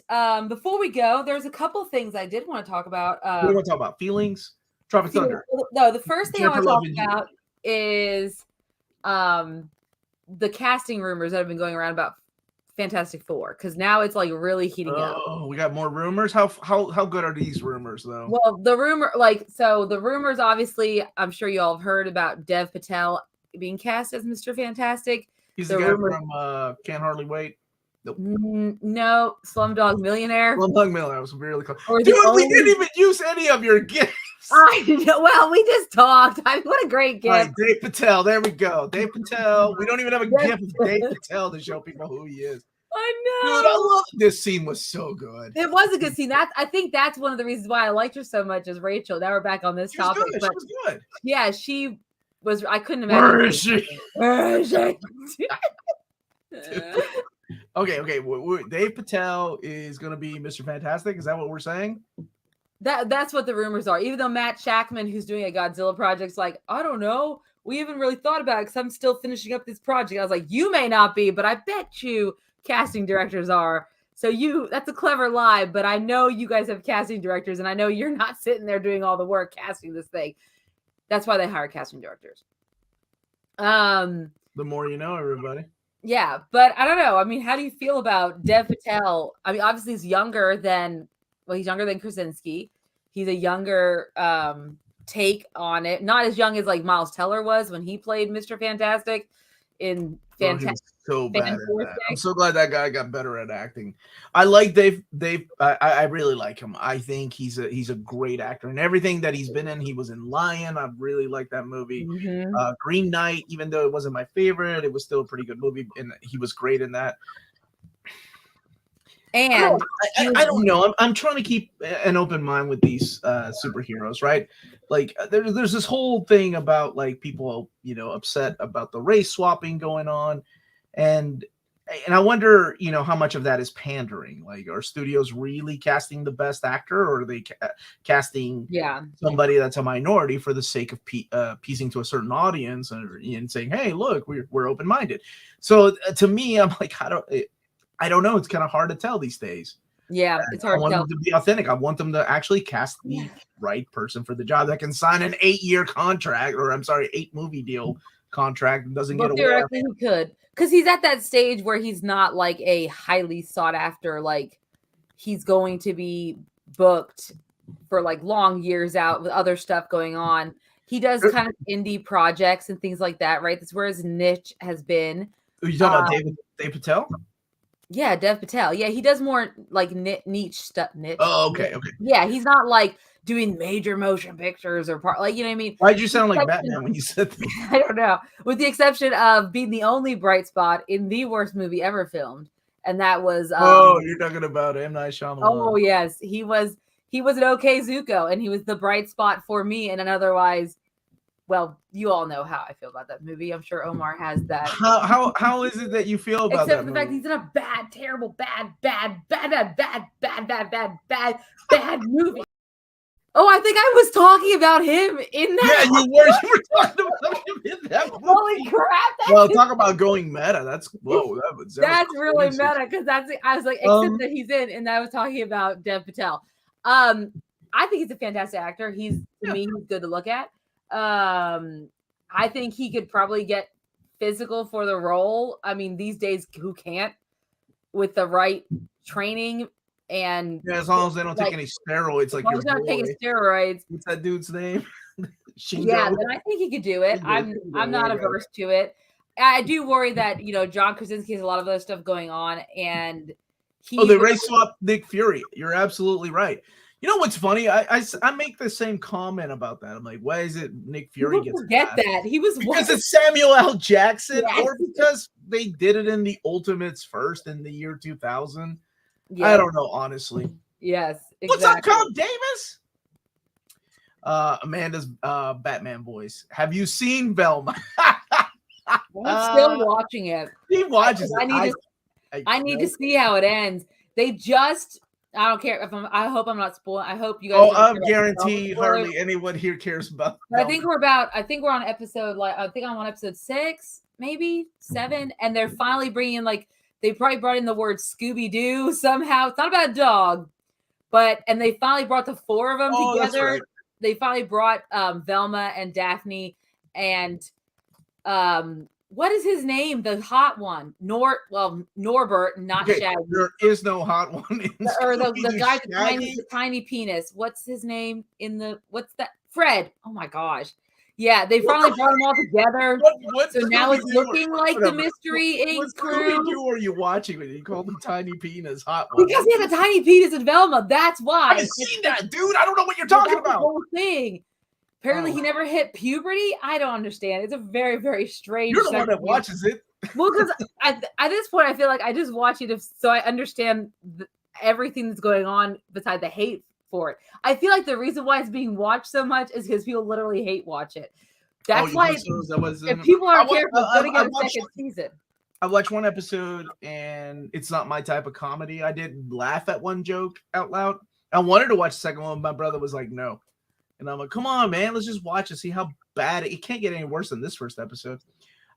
Before we go, there's a couple things I did want to talk about. What do you want to talk about? Feelings? Tropic Thunder? No, the first thing I want to talk about is the casting rumors that have been going around about Fantastic Four, because now it's like really heating up. Oh, we got more rumors? How good are these rumors, though? Well, the rumors, obviously, I'm sure you all have heard about Dev Patel being cast as Mr. Fantastic. He's the guy from Can't Hardly Wait. Nope. No, Slumdog Millionaire. Slumdog Millionaire was really close. Dude, we didn't even use any of your gifts. Well, we just talked. What a great gift. Right, Dave Patel. There we go. Dave Patel. We don't even have a gift of Dave Patel to show people who he is. I know. Dude, I love this scene. Was so good. It was a good scene. I think that's one of the reasons why I liked her so much as Rachel. Now we're back on this topic. She was good. Yeah, she was. I couldn't imagine. Where is she? Where is she? Okay. Dave Patel is going to be Mr. Fantastic. Is that what we're saying? That's what the rumors are. Even though Matt Shackman, who's doing a Godzilla project, is like, I don't know. We haven't really thought about it because I'm still finishing up this project. I was like, you may not be, but I bet you casting directors are. So that's a clever lie, but I know you guys have casting directors, and I know you're not sitting there doing all the work casting this thing. That's why they hire casting directors. The more you know, everybody. Yeah, but I don't know. I mean, how do you feel about Dev Patel? I mean, obviously he's younger than Krasinski. He's a younger take on it. Not as young as like Miles Teller was when he played Mr. Fantastic in Oh, he was fantastic. so bad at that. I'm so glad that guy got better at acting. I like Dave. I really like him. I think he's a great actor, and everything that he's been in. He was in Lion. I really like that movie. Green Knight, even though it wasn't my favorite, it was still a pretty good movie, and he was great in that. And I don't know. I'm trying to keep an open mind with these superheroes, right? Like there's this whole thing about like people, upset about the race swapping going on, and I wonder, how much of that is pandering. Like, are studios really casting the best actor, or are they casting somebody that's a minority for the sake of piecing to a certain audience and saying, hey, look, we're open minded. So to me, I'm like, I don't know. It's kind of hard to tell these days. Yeah, it's hard to tell. I want them to be authentic. I want them to actually cast the right person for the job that can sign an 8-year contract, or 8-movie deal contract, and doesn't get away. Theoretically, he could, because he's at that stage where he's not like a highly sought after. Like, he's going to be booked for like long years out with other stuff going on. He does kind of indie projects and things like that, right? That's where his niche has been. Are you talking about Dave Patel? Yeah, Dev Patel. Yeah, he does more like niche stuff. Oh, okay. Yeah, he's not like doing major motion pictures or part, like, you know what I mean? Why'd you sound like Batman when you said that? I don't know. With the exception of being the only bright spot in the worst movie ever filmed, and that was you're talking about M. Night Shyamalan. Oh yes, he was an okay Zuko, and he was the bright spot for me in an otherwise. Well, you all know how I feel about that movie. I'm sure Omar has that. How is it that you feel about that? Except for the fact he's in a bad, terrible, bad movie. Oh, I think I was talking about him in that. Yeah, you were talking about him in that movie. Holy crap! Well, talk about going meta. That's that's really meta, because I was like, except that he's in, and I was talking about Dev Patel. I think he's a fantastic actor. To me, he's good to look at. I think he could probably get physical for the role. I mean, these days, who can't with the right training? And as long as they don't take any steroids, like you're not taking steroids. What's that dude's name? Yeah, then I think he could do it. I'm not averse to it. I do worry that John Krasinski has a lot of other stuff going on, and they race swap Nick Fury. You're absolutely right. You know what's funny? I make the same comment about that. I'm like, why is it Nick Fury gets forget that he was because it's Samuel L. Jackson, or because they did it in the Ultimates first in the year 2000. Yeah. I don't know, honestly. Yes. Exactly. What's up, Carl Davis? Amanda's Batman voice. Have you seen Velma? I'm still watching it. He watches it. I need to see how it ends. They just. I don't care if I hope I'm not spoiling. I hope you guys. Oh, I guarantee hardly anyone here cares about. I think we're on episode I'm on episode 6, maybe 7, and they're finally bringing they probably brought in the word Scooby-Doo somehow. It's not about a dog, and they finally brought the 4 of them together. Right. They finally brought Velma and Daphne and what is his name? The hot one. Norbert, not Shaggy. There is no hot one. The guy with the tiny penis. What's his name what's that? Fred. Oh my gosh. Yeah, they finally brought them all together. So now it's looking like the Mystery Inc. crew. What are you watching when you call the tiny penis hot one? Because he has a tiny penis in Velma. That's why. I haven't seen that, dude. I don't know what you're talking about. The whole thing. Apparently, he never hit puberty. I don't understand. It's a very, very strange. You're the one that watches it. Well, because at this point, I feel like I just watch it so I understand everything that's going on besides the hate for it. I feel like the reason why it's being watched so much is because people literally hate watch it. That's why if people aren't careful, it's going to get a second season. I watched one episode, and it's not my type of comedy. I did laugh at one joke out loud. I wanted to watch the second one, but my brother was like, no. And I'm like, come on, man, let's just watch and see how bad it can't get any worse than this first episode.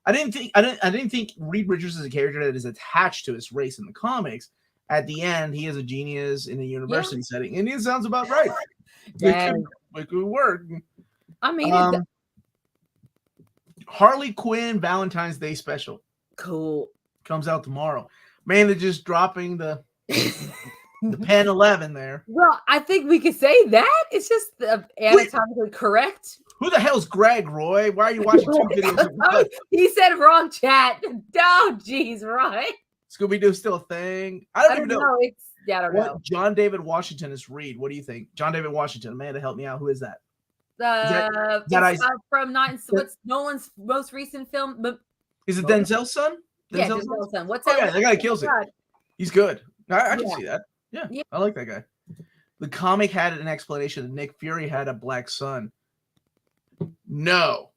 I didn't think Reed Richards is a character that is attached to his race in the comics. At the end, he is a genius in a university setting, and it sounds about right. It could work. I mean, Harley Quinn Valentine's Day special. Cool. Comes out tomorrow. Man, they're just dropping the Pen 11 there. Well, I think we could say that. It's just anatomically correct. Who the hell's Greg, Roy? Why are you watching 2 videos? Oh, he said wrong chat. Oh, jeez, Roy. Scooby-Doo's still a thing. I don't even know. I don't know. John David Washington is Reed. What do you think? John David Washington. Amanda, help me out. Who is that? From what's Nolan's most recent film? Is it Denzel's son? Denzel's son. What's that? Oh, yeah, that guy kills it. He's good. I can see that. Yeah, I like that guy. The comic had an explanation that Nick Fury had a black son. No.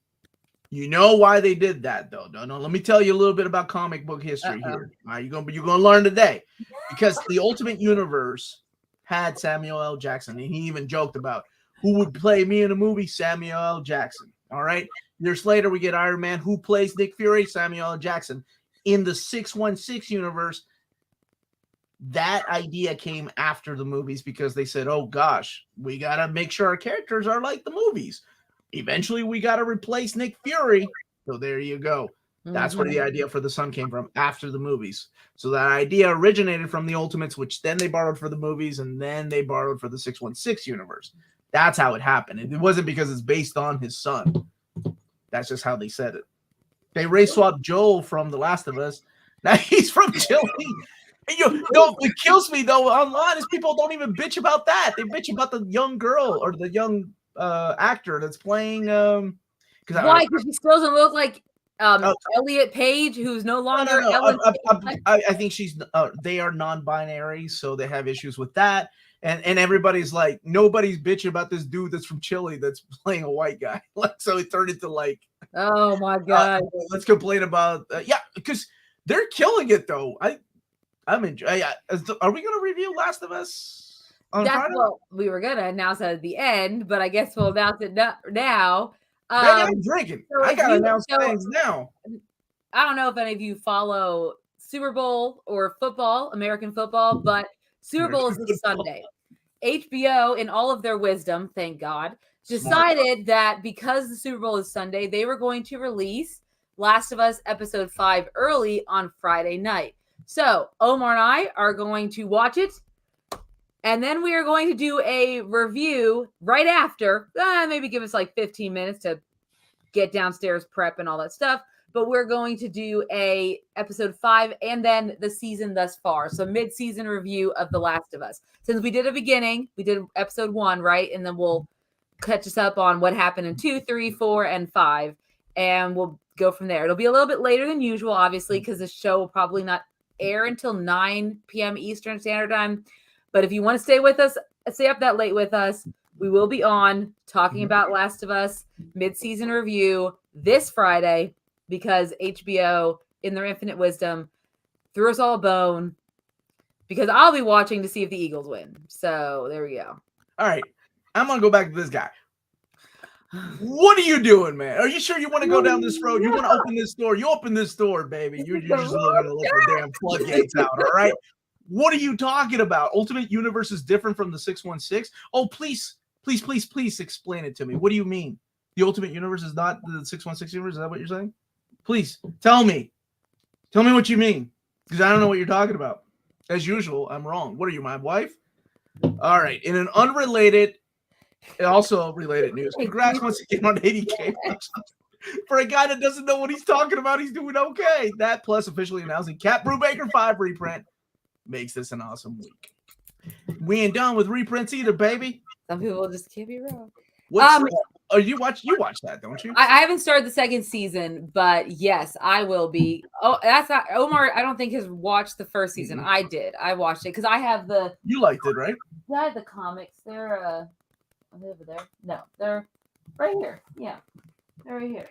You know why they did that, though. No. Let me tell you a little bit about comic book history here. All right, you're gonna learn today, because the Ultimate Universe had Samuel L. Jackson, and he even joked about who would play me in a movie. Samuel L. Jackson. All right. Years later, we get Iron Man. Who plays Nick Fury? Samuel L. Jackson. In the 616 universe, that idea came after the movies, because they said, "Oh gosh, we gotta make sure our characters are like the movies. Eventually, we got to replace Nick Fury." So there you go. That's where the idea for the son came from, after the movies. So that idea originated from the Ultimates, which then they borrowed for the movies, and then they borrowed for the 616 universe. That's how it happened. It wasn't because it's based on his son. That's just how they said it. They race swapped Joel from The Last of Us. Now he's from Chile. What kills me, though, online is people don't even bitch about that. They bitch about the young girl or the young actor that's playing. Why? Because she still doesn't look like Elliot Page, who's no longer. No. I think they are non-binary, so they have issues with that. And everybody's like, nobody's bitching about this dude that's from Chile that's playing a white guy. Like, so it turned into like, oh my god, let's complain about because they're killing it though. I'm enjoying. Are we gonna review Last of Us on Friday? Well, we were gonna announce that at the end, but I guess we'll announce it now. I'm drinking. So I gotta announce things now. I don't know if any of you follow Super Bowl or football, American football, but Super Bowl is this Sunday. HBO, in all of their wisdom, thank God, decided that because the Super Bowl is Sunday, they were going to release Last of Us Episode 5 early on Friday night. So Omar and I are going to watch it, and then we are going to do a review right after. Maybe give us like 15 minutes to get downstairs, prep, and all that stuff. But we're going to do a episode 5 and then the season thus far. So mid-season review of The Last of Us. Since we did a beginning, we did episode 1, right? And then we'll catch us up on what happened in 2, 3, 4, and 5. And we'll go from there. It'll be a little bit later than usual, obviously, because the show will probably not air until 9 p.m. Eastern Standard Time. But if you want to stay with us, stay up that late with us, we will be on talking about Last of Us mid-season review this Friday, because HBO, in their infinite wisdom, threw us all a bone, because I'll be watching to see if the Eagles win. So there we go. All right. I'm going to go back to this guy. What are you doing, man? Are you sure you want to go down this road? You want to open this door? You open this door, baby. You're just looking to let the damn floodgates out, all right? What are you talking about? Ultimate Universe is different from the 616? Oh, please explain it to me. What do you mean? The Ultimate Universe is not the 616 universe? Is that what you're saying? Please, tell me. Tell me what you mean, because I don't know what you're talking about. As usual, I'm wrong. What are you, my wife? All right. In an unrelated, also related news, congrats once again on 80K. For a guy that doesn't know what he's talking about, he's doing okay. That plus officially announcing Cat Brubaker 5 reprint makes this an awesome week. We ain't done with reprints either, baby. Some people just can't be wrong. You watch that, don't you? I haven't started the second season, but yes, I will be. Oh, that's not Omar. I don't think has watched the first season. I did. I watched it because I have the. You liked it, right? Yeah, I have the comics. They're are they over there? No, they're right here. Yeah, they're right here.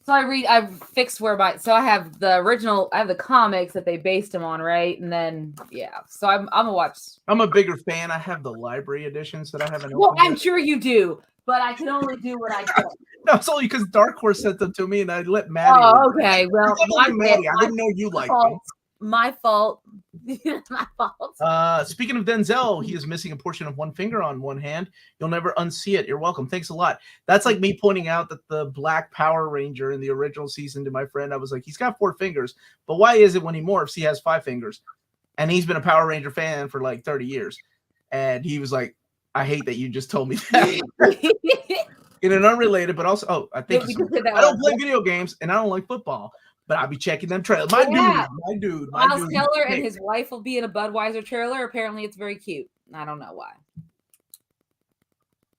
So I've fixed where so I have the original. I have the comics that they based them on, right? And then so I'm gonna watch. I'm a bigger fan. I have the library editions that I haven't. Well, I'm sure you do. But I can only do what I can. No, it's only because Dark Horse sent them to me, and I let Maddie. Oh, okay. Well, Maddie, I didn't know you liked them. My fault. My fault. Speaking of Denzel, he is missing a portion of one finger on one hand. You'll never unsee it. You're welcome. Thanks a lot. That's like me pointing out that the Black Power Ranger in the original season to my friend, I was like, he's got 4 fingers, but why is it when he morphs, he has 5 fingers? And he's been a Power Ranger fan for like 30 years. And he was like, I hate that you just told me that. In an unrelated, but also, I think We just did that I don't one. play video games and I don't like football, but I'll be checking them trailers. My dude. Miles Teller and his wife will be in a Budweiser trailer. Apparently, it's very cute. I don't know why.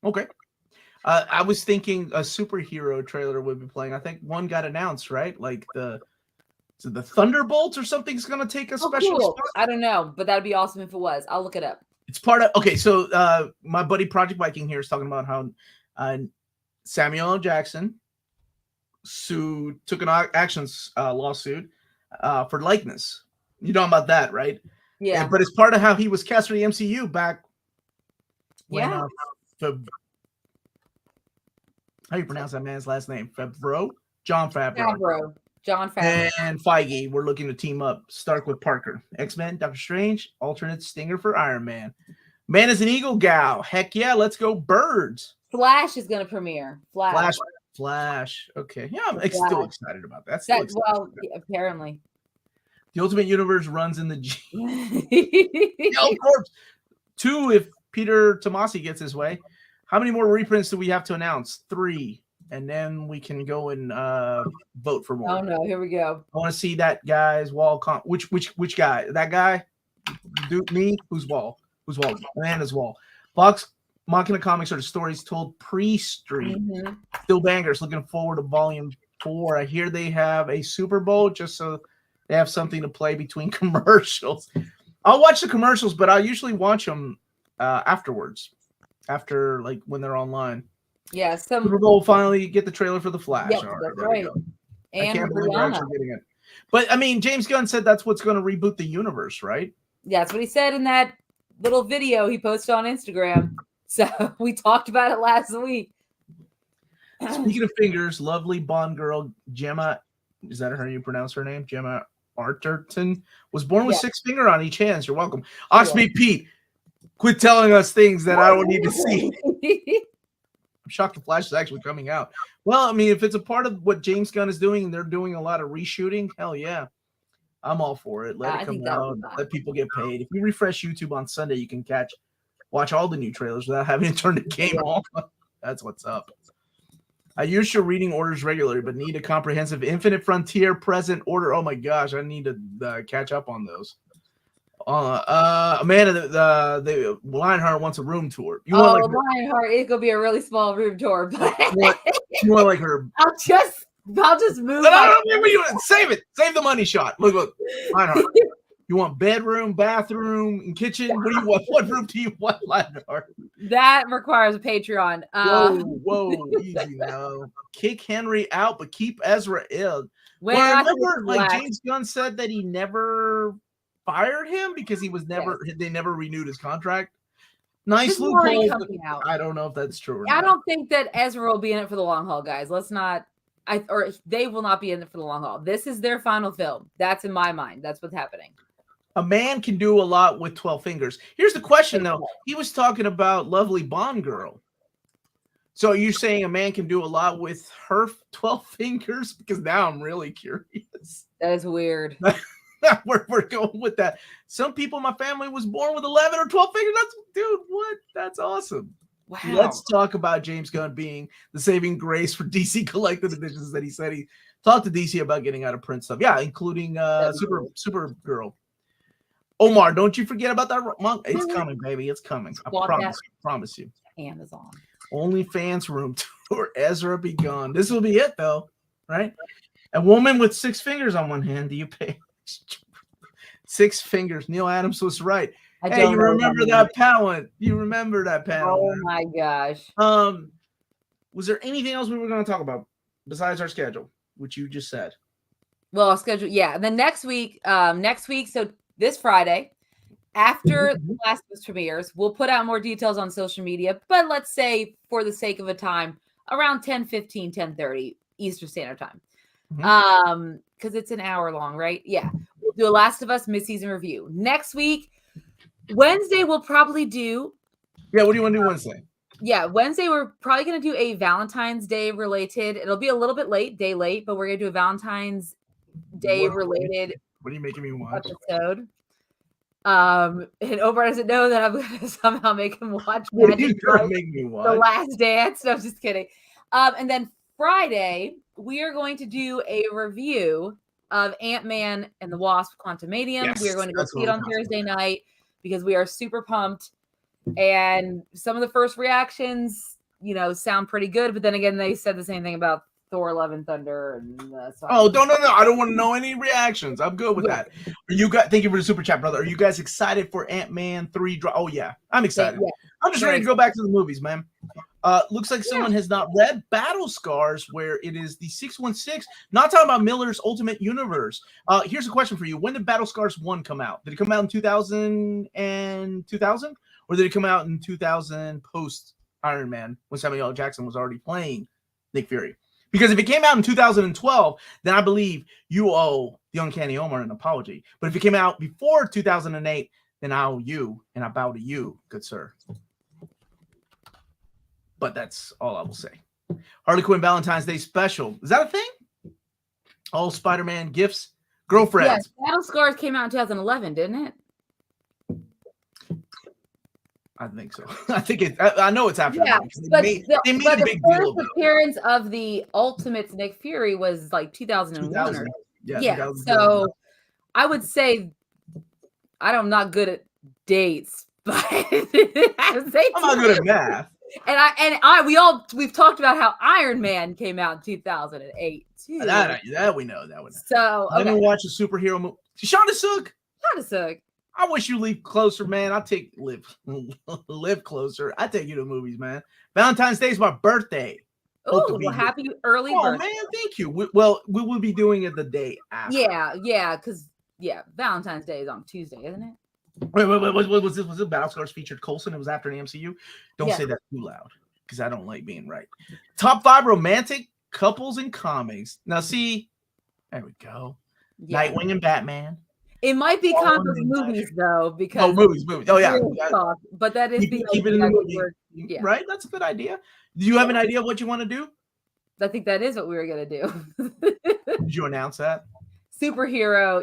Okay. I was thinking a superhero trailer would be playing. I think one got announced, right? Like the Thunderbolts or something's going to take a special spot. I don't know, but that'd be awesome if it was. I'll look it up. It's part of, okay, so my buddy Project Viking here is talking about how Samuel L. Jackson took an actions lawsuit for likeness. You know about that, right? Yeah. But it's part of how he was cast for the MCU back when how do you pronounce that man's last name? Jon Favreau. And Feige were looking to team up Stark with Parker. X-Men, Doctor Strange, alternate stinger for Iron Man. Man is an Eagle gal. Heck yeah, let's go Birds. Flash is going to premiere. Flash. Okay. Yeah, I'm still excited about that. Apparently. The Ultimate Universe runs in the G. Yeah, of course. 2 if Peter Tomasi gets his way. How many more reprints do we have to announce? 3. And then we can go and vote for more. Oh no, here we go. I want to see that guy's wall. Which guy? That guy? Me? Whose wall? Amanda's wall. Fox Machina Comics are the stories told pre-stream. Mm-hmm. Still bangers. Looking forward to volume 4. I hear they have a Super Bowl just so they have something to play between commercials. I'll watch the commercials, but I usually watch them afterwards. After, like, when they're online. Yeah, Super Bowl finally get the trailer for The Flash. Yes, that's right. And I can't believe we're actually getting it. But, I mean, James Gunn said that's what's going to reboot the universe, right? Yeah, that's what he said in that little video he posted on Instagram. So we talked about it last week. Speaking of fingers, lovely Bond girl Gemma, is that how you pronounce her name? Gemma Arterton was born with 6 fingers on each hand. You're welcome. Oxby Pete, quit telling us things that I don't need to see. I'm shocked the Flash is actually coming out. Well, I mean, if it's a part of what James Gunn is doing and they're doing a lot of reshooting, hell yeah. I'm all for it. Let it come out. Let people get paid. If you refresh YouTube on Sunday, you can watch all the new trailers without having to turn the game off. That's what's up. I use your reading orders regularly, but need a comprehensive Infinite Frontier present order. Oh my gosh, I need to catch up on those. Amanda, the Lionheart wants a room tour. Lionheart, it could be a really small room tour, but you want like her. I'll just move. Save it. Save the money shot. Look, Lionheart. You want bedroom, bathroom, and kitchen? What do you want? What room do you want, Lionheart? That requires a Patreon. Whoa, easy now. Kick Henry out, but keep Ezra in. Well, remember, like James Gunn said that he never fired him because they never renewed his contract. Nice loophole. I don't know if that's true or not. I don't think that Ezra will be in it for the long haul, guys. They will not be in it for the long haul. This is their final film. That's in my mind. That's what's happening. A man can do a lot with 12 fingers. Here's the question, though. He was talking about lovely Bond girl. So you're saying a man can do a lot with her 12 fingers? Because now I'm really curious. That is weird. We're going with that. Some people in my family was born with 11 or 12 fingers. That's awesome. Wow. Let's talk about James Gunn being the saving grace for DC collected editions that he said he talked to DC about getting out of print stuff. Yeah, including Supergirl. Omar, don't you forget about that. It's coming, baby. It's coming. I promise you. Amazon. OnlyFans room tour. Ezra be gone. This will be it, though, right? A woman with 6 fingers on one hand. Do you pay 6 fingers? Neil Adams was right. Hey, you remember that panel? You remember that panel? Oh my gosh. Was there anything else we were going to talk about besides our schedule, which you just said? Well, our schedule, yeah. And then next week, so this Friday, after the Last of Us premieres, we'll put out more details on social media. But let's say, for the sake of a time, around 10:15, 10:30 Eastern Standard Time. Because it's an hour long, right? Yeah. We'll do a Last of Us mid-season review. Next week, Wednesday, we'll probably do. Yeah, what do you want to do Wednesday? Yeah, Wednesday, we're probably going to do a Valentine's Day related. It'll be a little bit day late, but we're going to do a Valentine's Day related. What are you making me watch? Episode. And Omar doesn't know that I'm going to somehow make him watch Magic make me watch The Last Dance. No, I'm just kidding. And then Friday, we are going to do a review of Ant-Man and the Wasp: Quantumanium. Yes, we are going to go that's see what it on I'm Thursday night because we are super pumped. And some of the first reactions, sound pretty good. But then again, they said the same thing about Thor: Love and Thunder. And so Oh, no! I don't want to know any reactions. I'm good with Yeah. that. Thank you for the super chat, brother. Are you guys excited for Ant-Man 3? Oh yeah, I'm excited. Yeah. I'm just ready to go back to the movies, man. Looks like someone has not read Battle Scars, where it is the 616. Not talking about Miller's Ultimate Universe. Here's a question for you: when did Battle Scars 1 come out? Did it come out in 2000 or did it come out in 2000 post Iron Man when Samuel L. Jackson was already playing Nick Fury? Because if it came out in 2012, then I believe you owe the Uncanny Omar an apology. But if it came out before 2008, then I owe you, and I bow to you, good sir. But that's all I will say. Harley Quinn Valentine's Day special. Is that a thing? All Spider-Man gifts? Girlfriends. Yes, Battle Scars came out in 2011, didn't it? I think so. I know it's after. Yeah, they made a big deal about the appearance of the Ultimates Nick Fury was like 2001. 2000. Yeah. So I would say I'm not good at dates, but I would say I'm not good at math. We've talked about how Iron Man came out in 2008 too. That we know. So okay. Then we watch a superhero movie. Shonda Suk. I wish you live closer, man. I'll take live closer. I take you to movies, man. Valentine's Day is my birthday. Oh, well, happy early birthday. Oh man, thank you. We will be doing it the day after. Yeah, because Valentine's Day is on Tuesday, isn't it? Wait, was it Battle Scars featured Coulson? It was after the MCU. Don't say that too loud because I don't like being right. Top 5 romantic couples in comics. Now, see, there we go. Yeah. Nightwing and Batman. It might be comic movies though, because movies. Oh yeah, but that is keep it in the movie. Yeah. Right, that's a good idea. Do you have an idea of what you want to do? I think that is what we were gonna do. Did you announce that? Superhero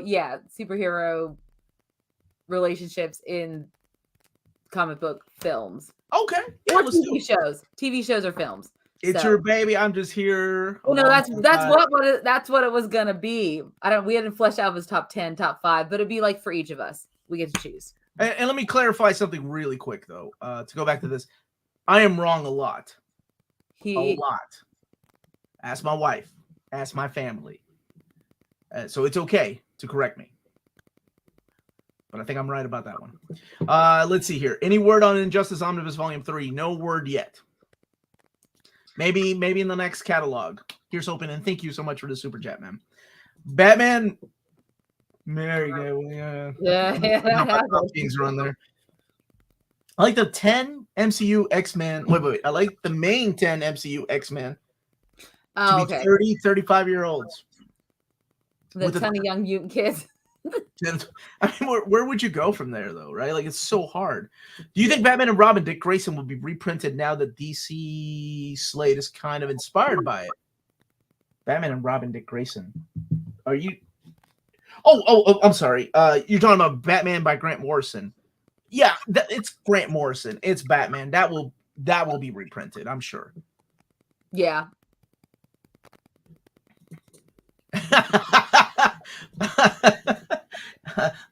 relationships in comic book films. Okay, or TV shows or films. It's your baby. I'm just here. Well, no, that's what it was gonna be. We hadn't fleshed out his top 10, top 5, but it'd be like for each of us, we get to choose. And let me clarify something really quick though. To go back to this, I am wrong a lot. A lot. Ask my wife. Ask my family. So it's okay to correct me. But I think I'm right about that one. Let's see here. Any word on Injustice Omnibus Volume 3? No word yet. Maybe in the next catalog. Here's hoping, and thank you so much for the super chat, man. Batman. There you go. Yeah. Things are on there. I like the 10 MCU X-Men. Wait. I like the main 10 MCU X-Men. Oh, to be 30, 35-year-olds. The 10 of young mutant kids. I mean, where would you go from there, though, right? Like, it's so hard. Do you think Batman and Robin, Dick Grayson, will be reprinted now that DC slate is kind of inspired by it? Batman and Robin, Dick Grayson. Are you... Oh, I'm sorry. You're talking about Batman by Grant Morrison. Yeah, it's Grant Morrison. It's Batman. That will be reprinted, I'm sure. Yeah.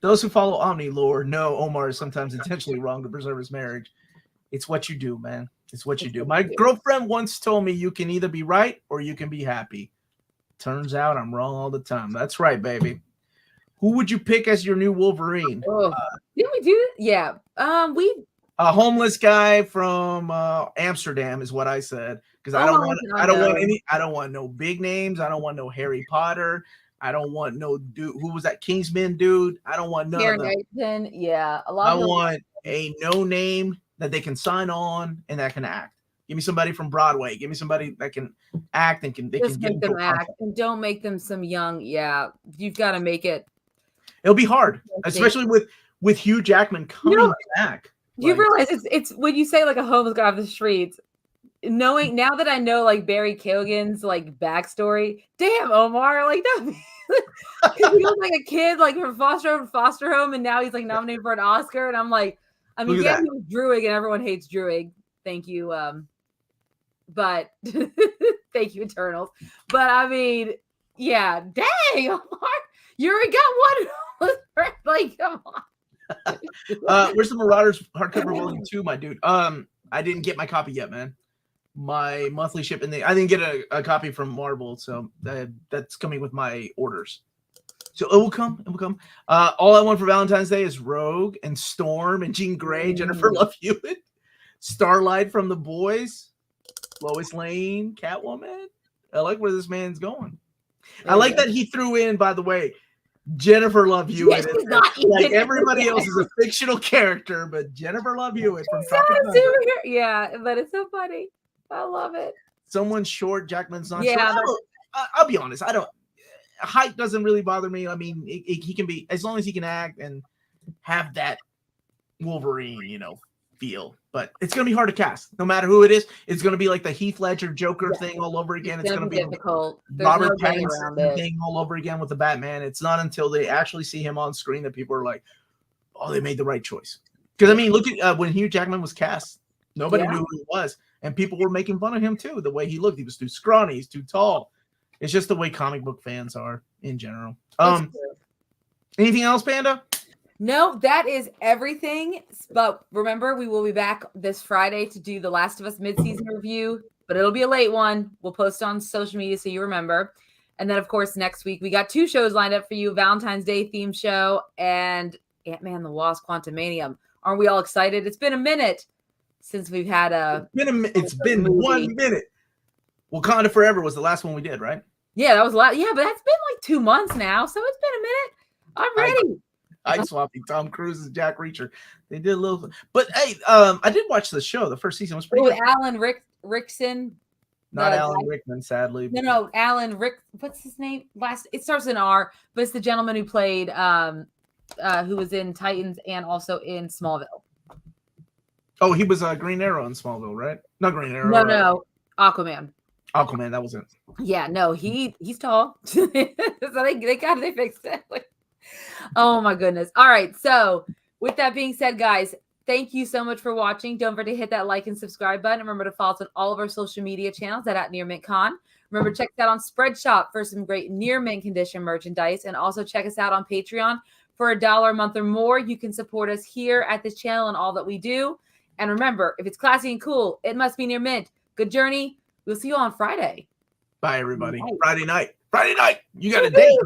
Those who follow Omni lore know Omar is sometimes intentionally wrong to preserve his marriage. It's what you do, man. It's what you do. My girlfriend once told me you can either be right or you can be happy. Turns out I'm wrong all the time. That's right, baby. Who would you pick as your new Wolverine? Didn't we do it? Yeah. A homeless guy from Amsterdam is what I said, because I don't want no big names. I don't want no Harry Potter. I don't want no dude. Who was that Kingsman dude? I don't want none of them. Yeah, I want a no name that they can sign on and that can act. Give me somebody from Broadway. Give me somebody that can act and can make them act, and don't make them some young. Yeah, you've got to make it. It'll be hard, especially with Hugh Jackman coming back. You realize it's when you say like a homeless guy off the streets. Knowing now that I know like Barry Keoghan's like backstory, damn Omar, like that. He was like a kid like from foster home, and now he's like nominated for an Oscar, and I'm like, I mean, yeah, he was Druig, and everyone hates Druig. Thank you, but Thank you, Eternals. But I mean, yeah, dang, Omar, you already got one. Like, come on. Where's the Marauders hardcover volume 2, my dude? I didn't get my copy yet, man. My monthly shipping, I didn't get a copy from Marvel, so that's coming with my orders. So it will come. It will come. All I want for Valentine's Day is Rogue and Storm and Jean Grey, Jennifer Love Hewitt, Starlight from The Boys, Lois Lane, Catwoman. I like where this man's going. I like that he threw in, by the way, Jennifer Love Hewitt. Like everybody else is a fictional character, but Jennifer Love Hewitt from Tropic Thunder. Yeah, but it's so funny. I love it. Someone short, Jackman's not short. I'll be honest. Height doesn't really bother me. I mean, he can be, as long as he can act and have that Wolverine, feel. But it's going to be hard to cast. No matter who it is, it's going to be like the Heath Ledger Joker thing all over again. It's going to be difficult. Robert Pattinson thing all over again with the Batman. It's not until they actually see him on screen that people are like, oh, they made the right choice. Because, I mean, look at when Hugh Jackman was cast. Nobody knew who he was. And people were making fun of him, too, the way he looked. He was too scrawny. He's too tall. It's just the way comic book fans are in general. Anything else, Panda? No, that is everything. But remember, we will be back this Friday to do the Last of Us mid-season review, but it'll be a late one. We'll post on social media so you remember. And then, of course, next week, we got 2 shows lined up for you, Valentine's Day theme show and Ant-Man the Wasp Quantumanium. Aren't we all excited? It's been a minute since we've had It's been 1 minute. Wakanda Forever was the last one we did, right? Yeah, that was a lot. Yeah, but that's been like 2 months now, so it's been a minute. I'm ready. I swapping Tom Cruise as Jack Reacher. They did a little, but hey, I did watch the show. The first season was pretty good. Alan Rickson. Not Alan Rickman, sadly. No, Alan Rick. What's his name? It starts with an R, but it's the gentleman who played, who was in Titans and also in Smallville. Oh, he was Green Arrow in Smallville, right? Not Green Arrow. No, Aquaman. Aquaman, that was it. Yeah, no, he's tall. So they fixed it. Oh my goodness. All right. So with that being said, guys, thank you so much for watching. Don't forget to hit that like and subscribe button. Remember to follow us on all of our social media channels at nearmintcon. Remember, check us out on Spreadshop for some great near mint condition merchandise. And also check us out on Patreon for $1 a month or more. You can support us here at this channel and all that we do. And remember, if it's classy and cool, it must be near mint. Good journey. We'll see you on Friday. Bye, everybody. Friday night. You got a date.